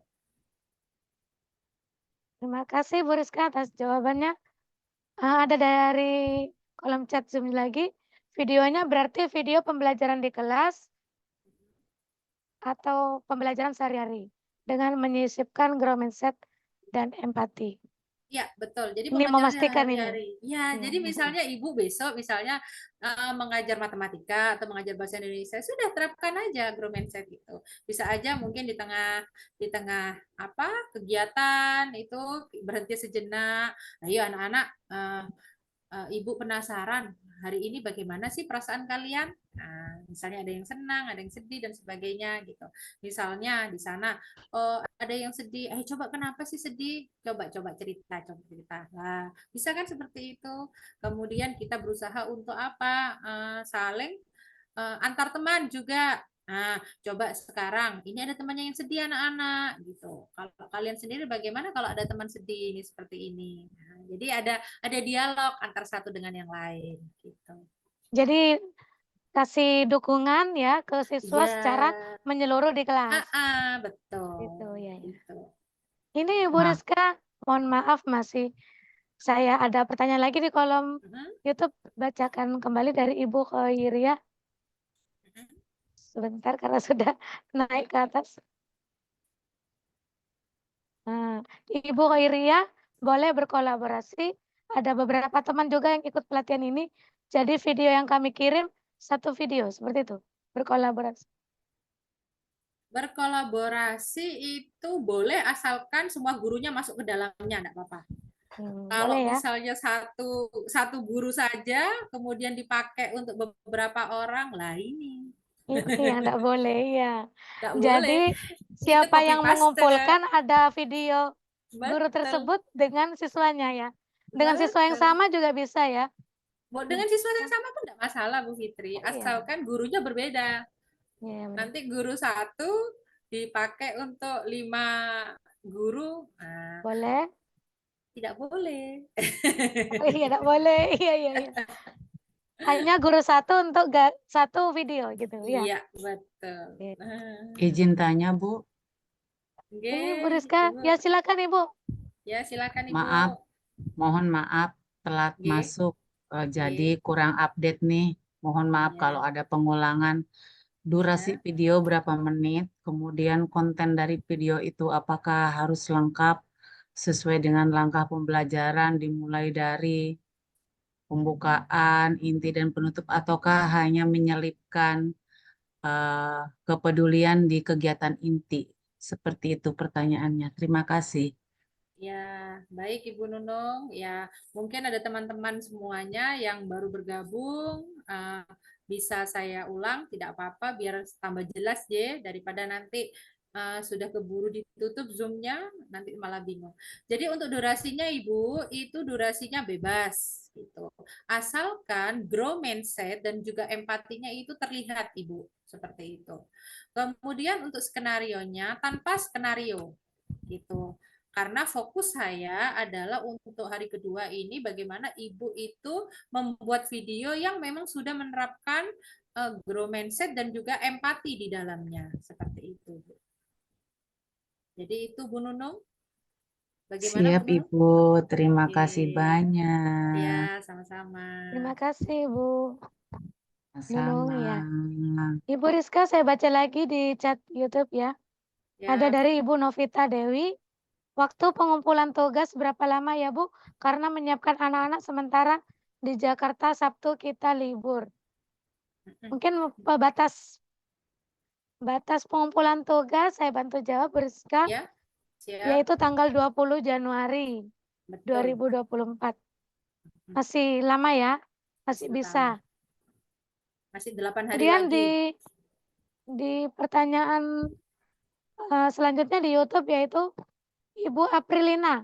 Speaker 5: Terima kasih Bu Rizka atas jawabannya. Ada dari kolom chat Zoom lagi. Videonya berarti video pembelajaran di kelas atau pembelajaran sehari-hari dengan menyisipkan grow mindset dan empati.
Speaker 6: Ya, betul. Jadi
Speaker 5: Ini
Speaker 6: pembelajaran
Speaker 5: memastikan ini.
Speaker 6: hari-hari. Ya, jadi misalnya Ibu besok misalnya mengajar matematika atau mengajar bahasa Indonesia, sudah terapkan aja grow mindset itu. Bisa aja mungkin di tengah apa kegiatan itu berhenti sejenak. Ayo anak-anak, Ibu penasaran hari ini bagaimana sih perasaan kalian? Nah, misalnya ada yang senang, ada yang sedih dan sebagainya gitu. Misalnya di sana ada yang sedih, coba kenapa sih sedih? Coba cerita, coba cerita. Nah, bisa kan seperti itu. Kemudian kita berusaha untuk apa? Saling antar teman juga. Nah, coba sekarang ini ada temannya yang sedih anak-anak gitu. Kalau kalian sendiri bagaimana kalau ada teman sedih ini seperti ini? Nah, jadi ada dialog antar satu dengan yang lain gitu.
Speaker 5: Jadi kasih dukungan ya ke siswa
Speaker 6: Iya.
Speaker 5: secara menyeluruh di kelas.
Speaker 6: Betul.
Speaker 5: Gitu ya.
Speaker 6: Gitu.
Speaker 5: Ini Ibu Rizka, mohon maaf masih saya ada pertanyaan lagi di kolom YouTube. Bacakan kembali dari Ibu Khairia. Sebentar karena sudah naik ke atas. Nah, Ibu Khairia boleh berkolaborasi. Ada beberapa teman juga yang ikut pelatihan ini. Jadi video yang kami kirim satu video seperti itu. Berkolaborasi.
Speaker 6: Berkolaborasi itu boleh asalkan semua gurunya masuk ke dalamnya, enggak apa-apa. Kalau
Speaker 5: boleh ya.
Speaker 6: misalnya satu guru saja kemudian dipakai untuk beberapa orang, lah ini.
Speaker 5: Iya, enggak boleh ya.
Speaker 6: Nggak
Speaker 5: Jadi
Speaker 6: boleh.
Speaker 5: siapa
Speaker 6: Itu
Speaker 5: yang
Speaker 6: copy paste.
Speaker 5: mengumpulkan ada video guru
Speaker 6: Betul.
Speaker 5: tersebut dengan siswanya ya. Dengan siswa yang
Speaker 6: Betul.
Speaker 5: sama juga bisa ya.
Speaker 6: Dengan siswa yang sama pun enggak masalah Bu Fitri,
Speaker 5: Iya.
Speaker 6: asalkan gurunya berbeda.
Speaker 5: Iya, benar.
Speaker 6: Nanti guru satu dipakai untuk 5 guru. Nah,
Speaker 5: Boleh?
Speaker 6: tidak boleh.
Speaker 5: Oh iya, enggak boleh. Iya. Hanya guru satu untuk satu video gitu ya.
Speaker 6: Iya, betul.
Speaker 10: Izin tanya, Bu.
Speaker 5: Ini Bu Rizka, ya silakan Ibu.
Speaker 6: Ya, silakan Ibu.
Speaker 10: Maaf, mohon maaf telat masuk. Jadi kurang update nih. Mohon maaf kalau ada pengulangan. Durasi video berapa menit, kemudian konten dari video itu apakah harus lengkap sesuai dengan langkah pembelajaran dimulai dari pembukaan, inti, dan penutup, ataukah hanya menyelipkan kepedulian di kegiatan inti? Seperti itu pertanyaannya. Terima kasih.
Speaker 6: Ya, baik Ibu Nunung. Ya, mungkin ada teman-teman semuanya yang baru bergabung, bisa saya ulang, tidak apa-apa, biar tambah jelas ya, daripada nanti sudah keburu ditutup Zoom-nya, nanti malah bingung. Jadi untuk durasinya Ibu, itu durasinya bebas gitu. Asalkan grow mindset dan juga empatinya itu terlihat Ibu, seperti itu. Kemudian untuk skenarionya tanpa skenario gitu. Karena fokus saya adalah untuk hari kedua ini bagaimana Ibu itu membuat video yang memang sudah menerapkan grow mindset dan juga empati di dalamnya. Seperti itu. Jadi itu Bu Nunung. Bagaimana
Speaker 10: Siap,
Speaker 6: Bu Nunung?
Speaker 10: Ibu. Terima kasih banyak.
Speaker 6: Ya, sama-sama.
Speaker 5: Terima kasih Bu Nunung ya.
Speaker 10: Sama.
Speaker 5: Ibu Rizka, saya baca lagi di chat YouTube ya. Ada dari Ibu Novita Dewi. Waktu pengumpulan tugas berapa lama ya Bu? Karena menyiapkan anak-anak sementara di Jakarta Sabtu kita libur. Mungkin batas pengumpulan tugas saya bantu jawab Bu Rizka.
Speaker 6: Ya, siap.
Speaker 5: Yaitu tanggal 20 Januari 2024. Masih lama ya? Masih bisa.
Speaker 6: Masih 8 hari
Speaker 5: Kemudian
Speaker 6: lagi.
Speaker 5: di pertanyaan selanjutnya di YouTube yaitu Ibu Aprilina.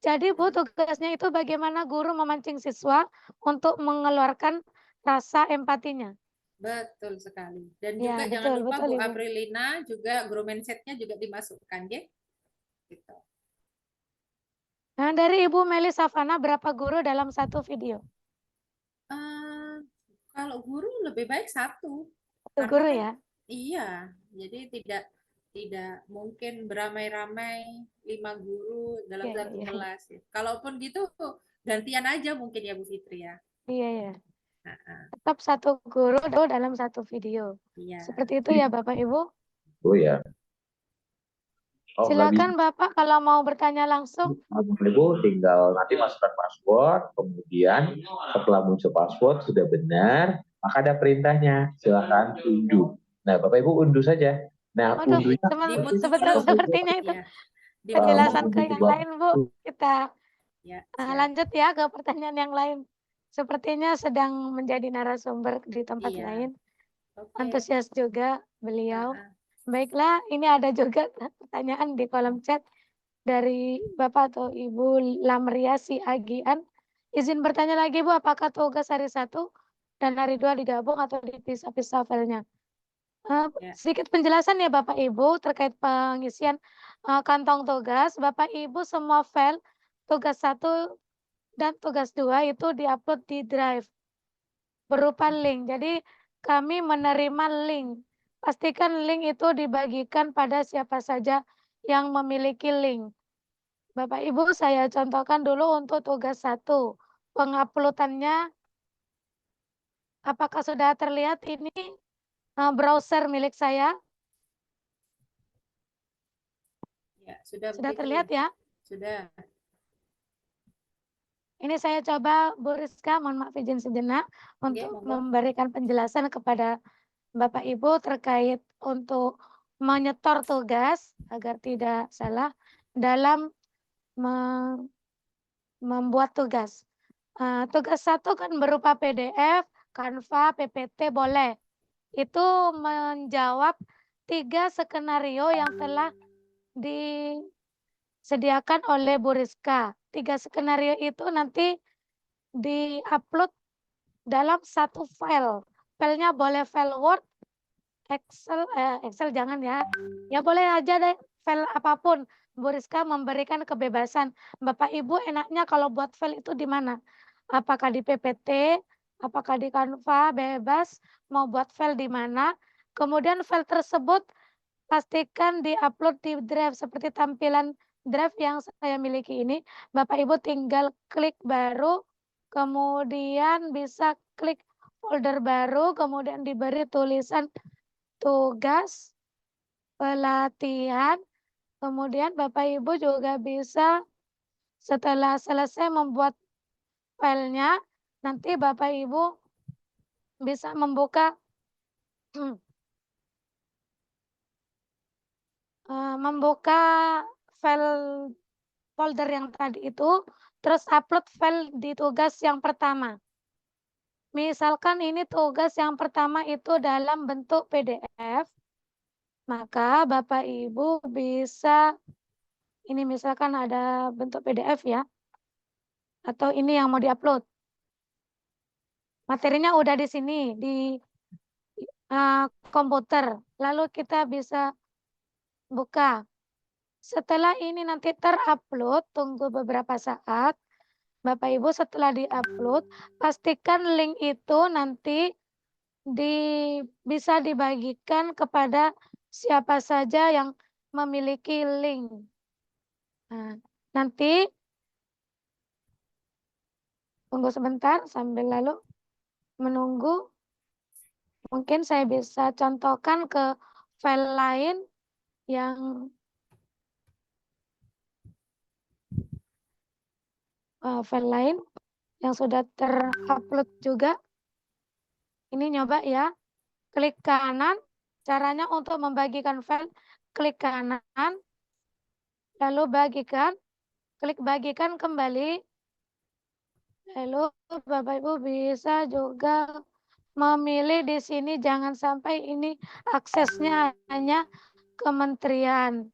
Speaker 5: Jadi Bu, tugasnya itu bagaimana guru memancing siswa untuk mengeluarkan rasa empatinya.
Speaker 6: Betul sekali. Dan
Speaker 5: Ya,
Speaker 6: juga jangan lupa Bu
Speaker 5: Ibu.
Speaker 6: Aprilina juga grow mindset-nya juga dimasukkan ya. Gitu.
Speaker 5: Nah, dari Ibu Meli Savana berapa guru dalam satu video?
Speaker 6: Kalau guru lebih baik satu.
Speaker 5: Guru ya?
Speaker 6: Iya, jadi tidak mungkin beramai-ramai 5 guru dalam satu kelas. Ya. Kalaupun gitu gantian aja mungkin ya Bu Fitri ya.
Speaker 5: Iya ya. Tetap satu guru dalam satu video.
Speaker 6: Iya.
Speaker 5: Seperti itu ya Bapak Ibu?
Speaker 11: Oh ya.
Speaker 5: Silakan Bapak kalau mau bertanya langsung.
Speaker 11: Ibu tinggal nanti masukkan password, kemudian setelah muncul password sudah benar, maka ada perintahnya, silakan unduh. Nah, Bapak Ibu unduh saja. Nah, unduhnya
Speaker 5: sepertinya itu penjelasan ke yang lain Bu. Kita lanjut ya ke pertanyaan yang lain. Sepertinya sedang menjadi narasumber di tempat
Speaker 6: Iya.
Speaker 5: lain.
Speaker 6: Oke.
Speaker 5: Antusias juga beliau.
Speaker 6: Ah,
Speaker 5: Baiklah, ini ada juga pertanyaan di kolom chat dari Bapak atau Ibu Lamriasi Agian. Izin bertanya lagi Bu, apakah tugas hari 1 dan hari 2 digabung atau dipisah-pisah filenya?
Speaker 6: Ya.
Speaker 5: Sedikit penjelasan ya Bapak Ibu terkait pengisian kantong tugas. Bapak Ibu semua file tugas 1 dan tugas 2 itu diupload di Drive berupa link. Jadi kami menerima link. Pastikan link itu dibagikan pada siapa saja yang memiliki link. Bapak Ibu, saya contohkan dulu untuk tugas 1. Penguploadannya, apakah sudah terlihat ini browser milik saya?
Speaker 6: Ya, sudah
Speaker 5: Sudah
Speaker 6: Bu Fitri.
Speaker 5: terlihat ya?
Speaker 6: Sudah.
Speaker 5: Ini saya coba Bu Rizka, mohon maaf izin sejenak untuk
Speaker 6: monggo.
Speaker 5: memberikan penjelasan kepada Bapak Ibu terkait untuk menyetor tugas agar tidak salah dalam membuat tugas. Tugas 1 kan berupa PDF, Canva, PPT boleh. Itu menjawab 3 skenario yang telah disediakan oleh Bu Rizka. 3 skenario itu nanti di-upload dalam satu file. Filenya boleh file Word, Excel jangan ya. Ya boleh aja deh file apapun. Bu Rizka memberikan kebebasan. Bapak Ibu enaknya kalau buat file itu di mana? Apakah di PPT, apakah di Canva, bebas mau buat file di mana. Kemudian file tersebut pastikan di-upload di Drive seperti tampilan Drive yang saya miliki ini. Bapak Ibu tinggal klik baru, kemudian bisa klik folder baru, kemudian diberi tulisan tugas, pelatihan, kemudian Bapak Ibu juga bisa setelah selesai membuat filenya, nanti Bapak Ibu bisa membuka membuka file folder yang tadi itu, terus upload file di tugas yang pertama. Misalkan ini tugas yang pertama itu dalam bentuk PDF, maka Bapak Ibu bisa, ini misalkan ada bentuk PDF ya, atau ini yang mau diupload. Materinya udah di sini, di komputer, lalu kita bisa buka. Setelah ini nanti terupload, tunggu beberapa saat. Bapak Ibu setelah diupload, pastikan link itu nanti bisa dibagikan kepada siapa saja yang memiliki link. Nah, nanti tunggu sebentar sambil lalu menunggu. Mungkin saya bisa contohkan ke file lain yang sudah terupload juga. Ini nyoba ya. Klik kanan. Caranya untuk membagikan file, klik kanan, lalu bagikan, klik bagikan kembali. Lalu Bapak Ibu bisa juga memilih di sini, jangan sampai ini aksesnya hanya kementerian.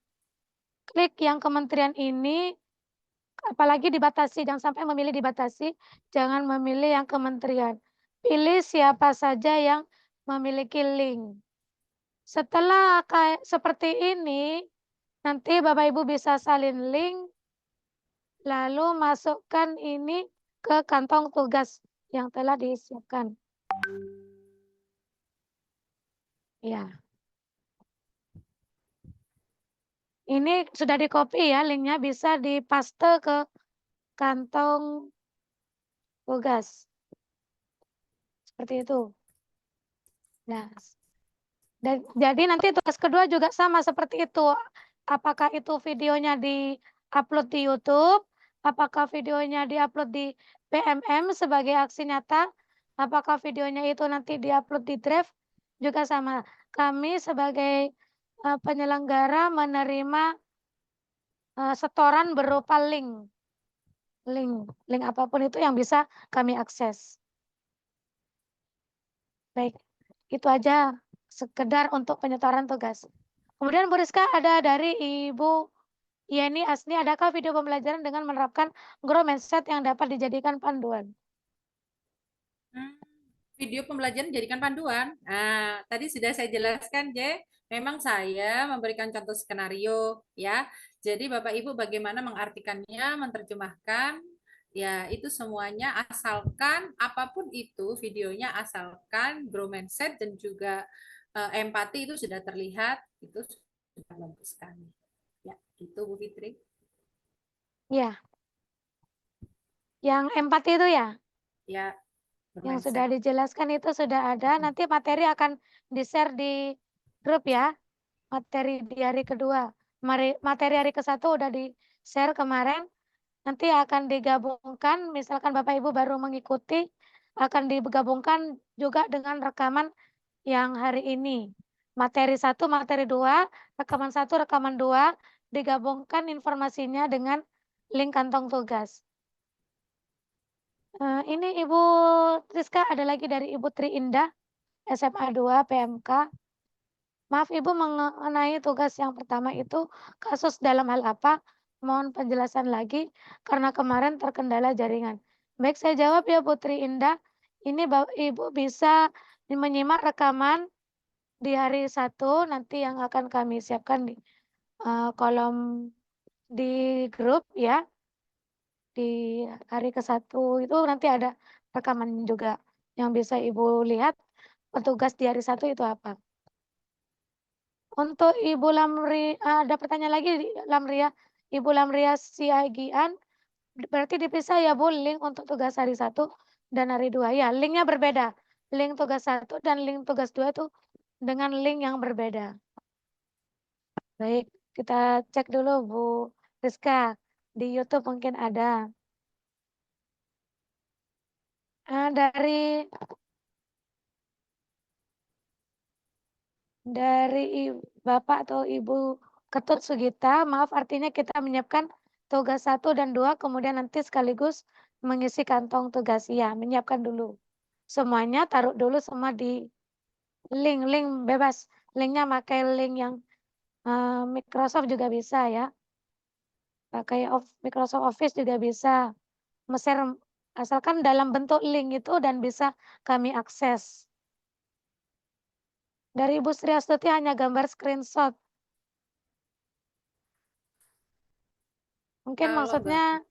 Speaker 5: Klik yang kementerian ini, apalagi dibatasi, jangan sampai memilih dibatasi, jangan memilih yang kementerian. Pilih siapa saja yang memiliki link. Setelah kayak seperti ini, nanti Bapak Ibu bisa salin link, lalu masukkan ini ke kantong tugas yang telah disiapkan. Ya. Ini sudah di-copy ya, linknya bisa dipaste ke kantong tugas. Seperti itu. Nah, dan jadi nanti tugas kedua juga sama seperti itu. Apakah itu videonya di-upload di YouTube? Apakah videonya di-upload di PMM sebagai aksi nyata? Apakah videonya itu nanti di-upload di Drive? Juga sama. Kami sebagai penyelenggara menerima setoran berupa link. link apapun itu yang bisa kami akses. Baik, itu aja sekedar untuk penyetoran tugas. Kemudian Bu Rizka ada dari Ibu Yeni Asni, adakah video pembelajaran dengan menerapkan grow mindset yang dapat dijadikan panduan?
Speaker 6: Video pembelajaran dijadikan panduan. Nah, tadi sudah saya jelaskan, J. Memang saya memberikan contoh skenario, ya. Jadi Bapak Ibu bagaimana mengartikannya, menerjemahkan, ya itu semuanya asalkan apapun itu videonya asalkan grow mindset dan juga empati itu sudah terlihat, itu sudah bagus sekali. Ya, itu Bu Fitri.
Speaker 5: Ya. Yang empati itu ya?
Speaker 6: Ya.
Speaker 5: Yang sudah dijelaskan itu sudah ada, nanti materi akan di-share di grup ya. Materi di hari kedua. Materi hari ke-1 udah di-share kemarin. Nanti akan digabungkan, misalkan Bapak Ibu baru mengikuti, akan digabungkan juga dengan rekaman yang hari ini. Materi 1, materi 2, rekaman 1, rekaman 2, digabungkan informasinya dengan link kantong tugas. Ini Ibu Rizka, ada lagi dari Ibu Tri Indah, SMA 2 PMK. Maaf Ibu, mengenai tugas yang pertama itu kasus dalam hal apa? Mohon penjelasan lagi karena kemarin terkendala jaringan. Baik, saya jawab ya Bu Tri Indah. Ini Ibu bisa menyimak rekaman di hari 1 nanti yang akan kami siapkan di kolom di grup ya. Di hari ke-1 itu nanti ada rekaman juga yang bisa Ibu lihat petugas di hari 1 itu apa. Untuk Ibu Lamri, ada pertanyaan lagi Lamria, Ibu Lamria Siagian, berarti dipisah ya Bu link untuk tugas hari 1 dan hari 2 ya, linknya berbeda. Link tugas 1 dan link tugas 2 itu dengan link yang berbeda. Baik, kita cek dulu Bu Rizka, di YouTube mungkin ada. Dari Bapak atau Ibu Ketut Sugita, maaf artinya kita menyiapkan tugas 1 dan 2, kemudian nanti sekaligus mengisi kantong tugas. Ya, menyiapkan dulu. Semuanya taruh dulu semua di link bebas. Linknya pakai link yang Microsoft juga bisa ya. Pakai Microsoft Office juga bisa. Share asalkan dalam bentuk link itu dan bisa kami akses. Dari Ibu Sri Astuti hanya gambar screenshot. Mungkin
Speaker 6: Kalau
Speaker 5: maksudnya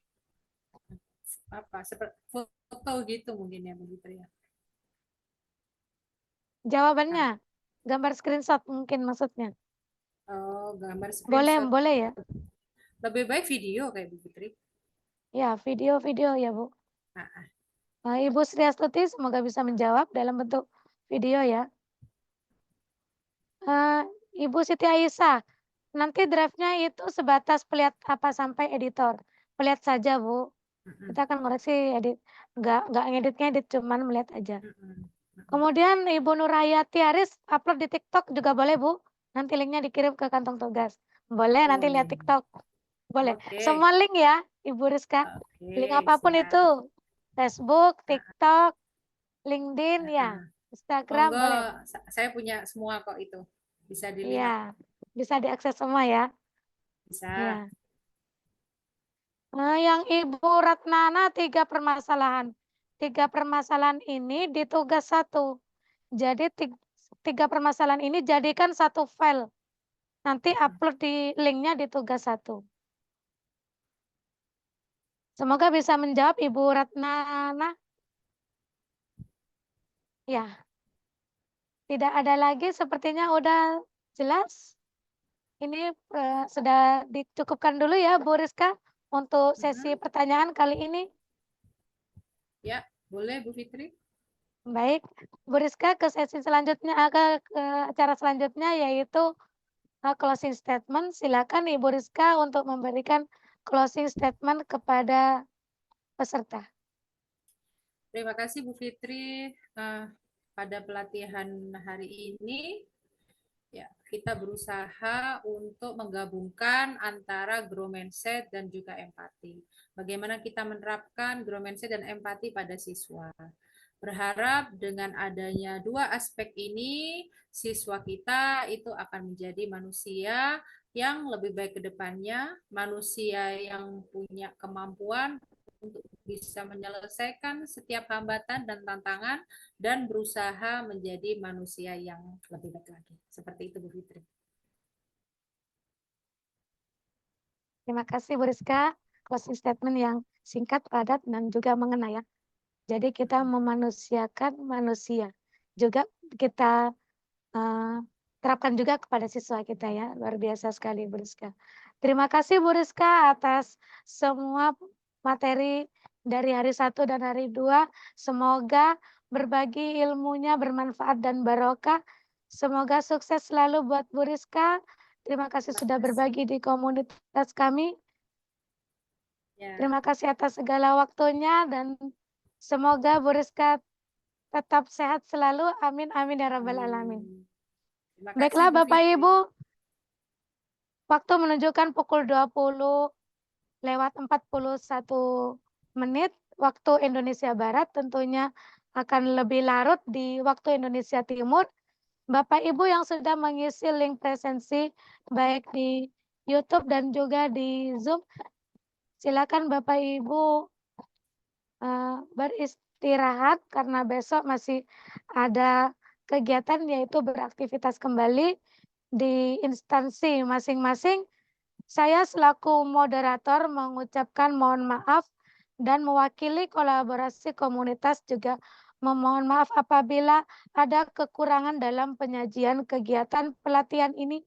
Speaker 6: apa seperti foto gitu mungkin ya begitu ya.
Speaker 5: jawabannya gambar screenshot mungkin maksudnya.
Speaker 6: Oh, gambar screenshot.
Speaker 5: Boleh ya.
Speaker 6: Lebih baik video kayak Bu Fitri.
Speaker 5: Ya, video ya Bu. Ibu Sri Astuti semoga bisa menjawab dalam bentuk video ya. Ibu Siti Aisyah, nanti drive-nya itu sebatas pelihat apa sampai editor. Pelihat saja Bu. Kita akan ngoreksi edit, nggak ngedit, cuman melihat aja. Kemudian Ibu Nurhayati Aris upload di TikTok juga boleh Bu. Nanti linknya dikirim ke kantong tugas. Boleh nanti lihat TikTok. Boleh. Semua link ya Ibu Rizka. Link apapun itu. Facebook, TikTok, LinkedIn ya. Instagram
Speaker 6: Monggo,
Speaker 5: boleh.
Speaker 6: saya punya semua kok itu. Bisa dilihat.
Speaker 5: Iya. Bisa diakses semua ya.
Speaker 6: Bisa.
Speaker 5: Ya. Yang Ibu Ratnana 3 permasalahan. 3 permasalahan ini di tugas 1. Jadi 3 permasalahan ini jadikan satu file. Nanti upload di linknya di tugas 1. Semoga bisa menjawab Ibu Ratnana. Ya. Tidak ada lagi, sepertinya udah jelas. Ini sudah dicukupkan dulu ya Bu Rizka untuk sesi pertanyaan kali ini.
Speaker 6: Ya, boleh Bu Fitri.
Speaker 5: Baik, Bu Rizka ke sesi selanjutnya, ke acara selanjutnya yaitu closing statement. Silakan Ibu Rizka untuk memberikan closing statement kepada peserta.
Speaker 6: Terima kasih Bu Fitri pada pelatihan hari ini. Ya, kita berusaha untuk menggabungkan antara growth mindset dan juga empati. Bagaimana kita menerapkan growth mindset dan empati pada siswa. Berharap dengan adanya dua aspek ini, siswa kita itu akan menjadi manusia yang lebih baik ke depannya, manusia yang punya kemampuan untuk bisa menyelesaikan setiap hambatan dan tantangan dan berusaha menjadi manusia yang lebih baik lagi. Seperti itu Bu Fitri.
Speaker 5: Terima kasih Bu Rizka, closing statement yang singkat, padat, dan juga mengena ya. Jadi kita memanusiakan manusia. Juga kita terapkan juga kepada siswa kita ya. Luar biasa sekali Bu Rizka. Terima kasih Bu Rizka atas semua materi dari hari 1 dan hari 2. Semoga berbagi ilmunya bermanfaat dan barokah. Semoga sukses selalu buat Bu Rizka. Terima kasih sudah berbagi di komunitas kami. Terima kasih atas segala waktunya dan semoga Bu Rizka tetap sehat selalu. Amin, amin ya rabbal alamin. Baiklah Bapak Ibu, waktu menunjukkan pukul 20:41 waktu Indonesia Barat, tentunya akan lebih larut di waktu Indonesia Timur. Bapak Ibu yang sudah mengisi link presensi baik di YouTube dan juga di Zoom, silakan Bapak Ibu beristirahat karena besok masih ada kegiatan yaitu beraktivitas kembali di instansi masing-masing. Saya selaku moderator mengucapkan mohon maaf dan mewakili kolaborasi komunitas juga memohon maaf apabila ada kekurangan dalam penyajian kegiatan pelatihan ini.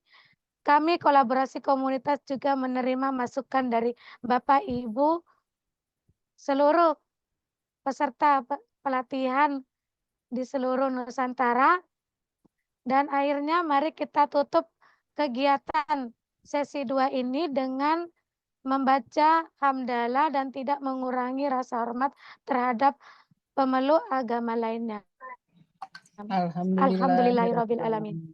Speaker 5: Kami kolaborasi komunitas juga menerima masukan dari Bapak Ibu seluruh peserta pelatihan di seluruh Nusantara. Dan akhirnya mari kita tutup kegiatan sesi 2 ini dengan membaca hamdalah dan tidak mengurangi rasa hormat terhadap pemeluk agama lainnya. Alhamdulillahirabbil alamin.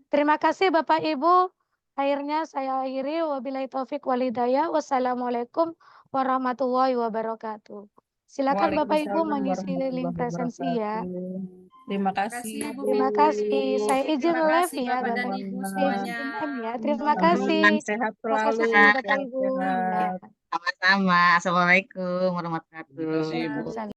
Speaker 5: Terima kasih Bapak Ibu. Akhirnya saya akhiri, wabillahi taufik wal hidayah. Wassalamualaikum warahmatullahi wabarakatuh. Silakan Bapak Ibu mengisi link presensi ya.
Speaker 8: Terima kasih Bu
Speaker 5: Terima kasih. Saya izin
Speaker 6: Terima
Speaker 5: live
Speaker 6: kasih
Speaker 5: ya
Speaker 6: Bapak dan
Speaker 5: Bapak.
Speaker 6: Ibu
Speaker 5: Saya
Speaker 6: semuanya.
Speaker 5: izin ya. Terima kasih.
Speaker 8: Sehat
Speaker 5: Terima kasih
Speaker 8: selalu.
Speaker 5: kepada Bapak Ibu.
Speaker 8: Sehat-sehat.
Speaker 5: Ya.
Speaker 10: Sama-sama. Assalamualaikum warahmatullahi wabarakatuh.
Speaker 5: Waalaikumsalam.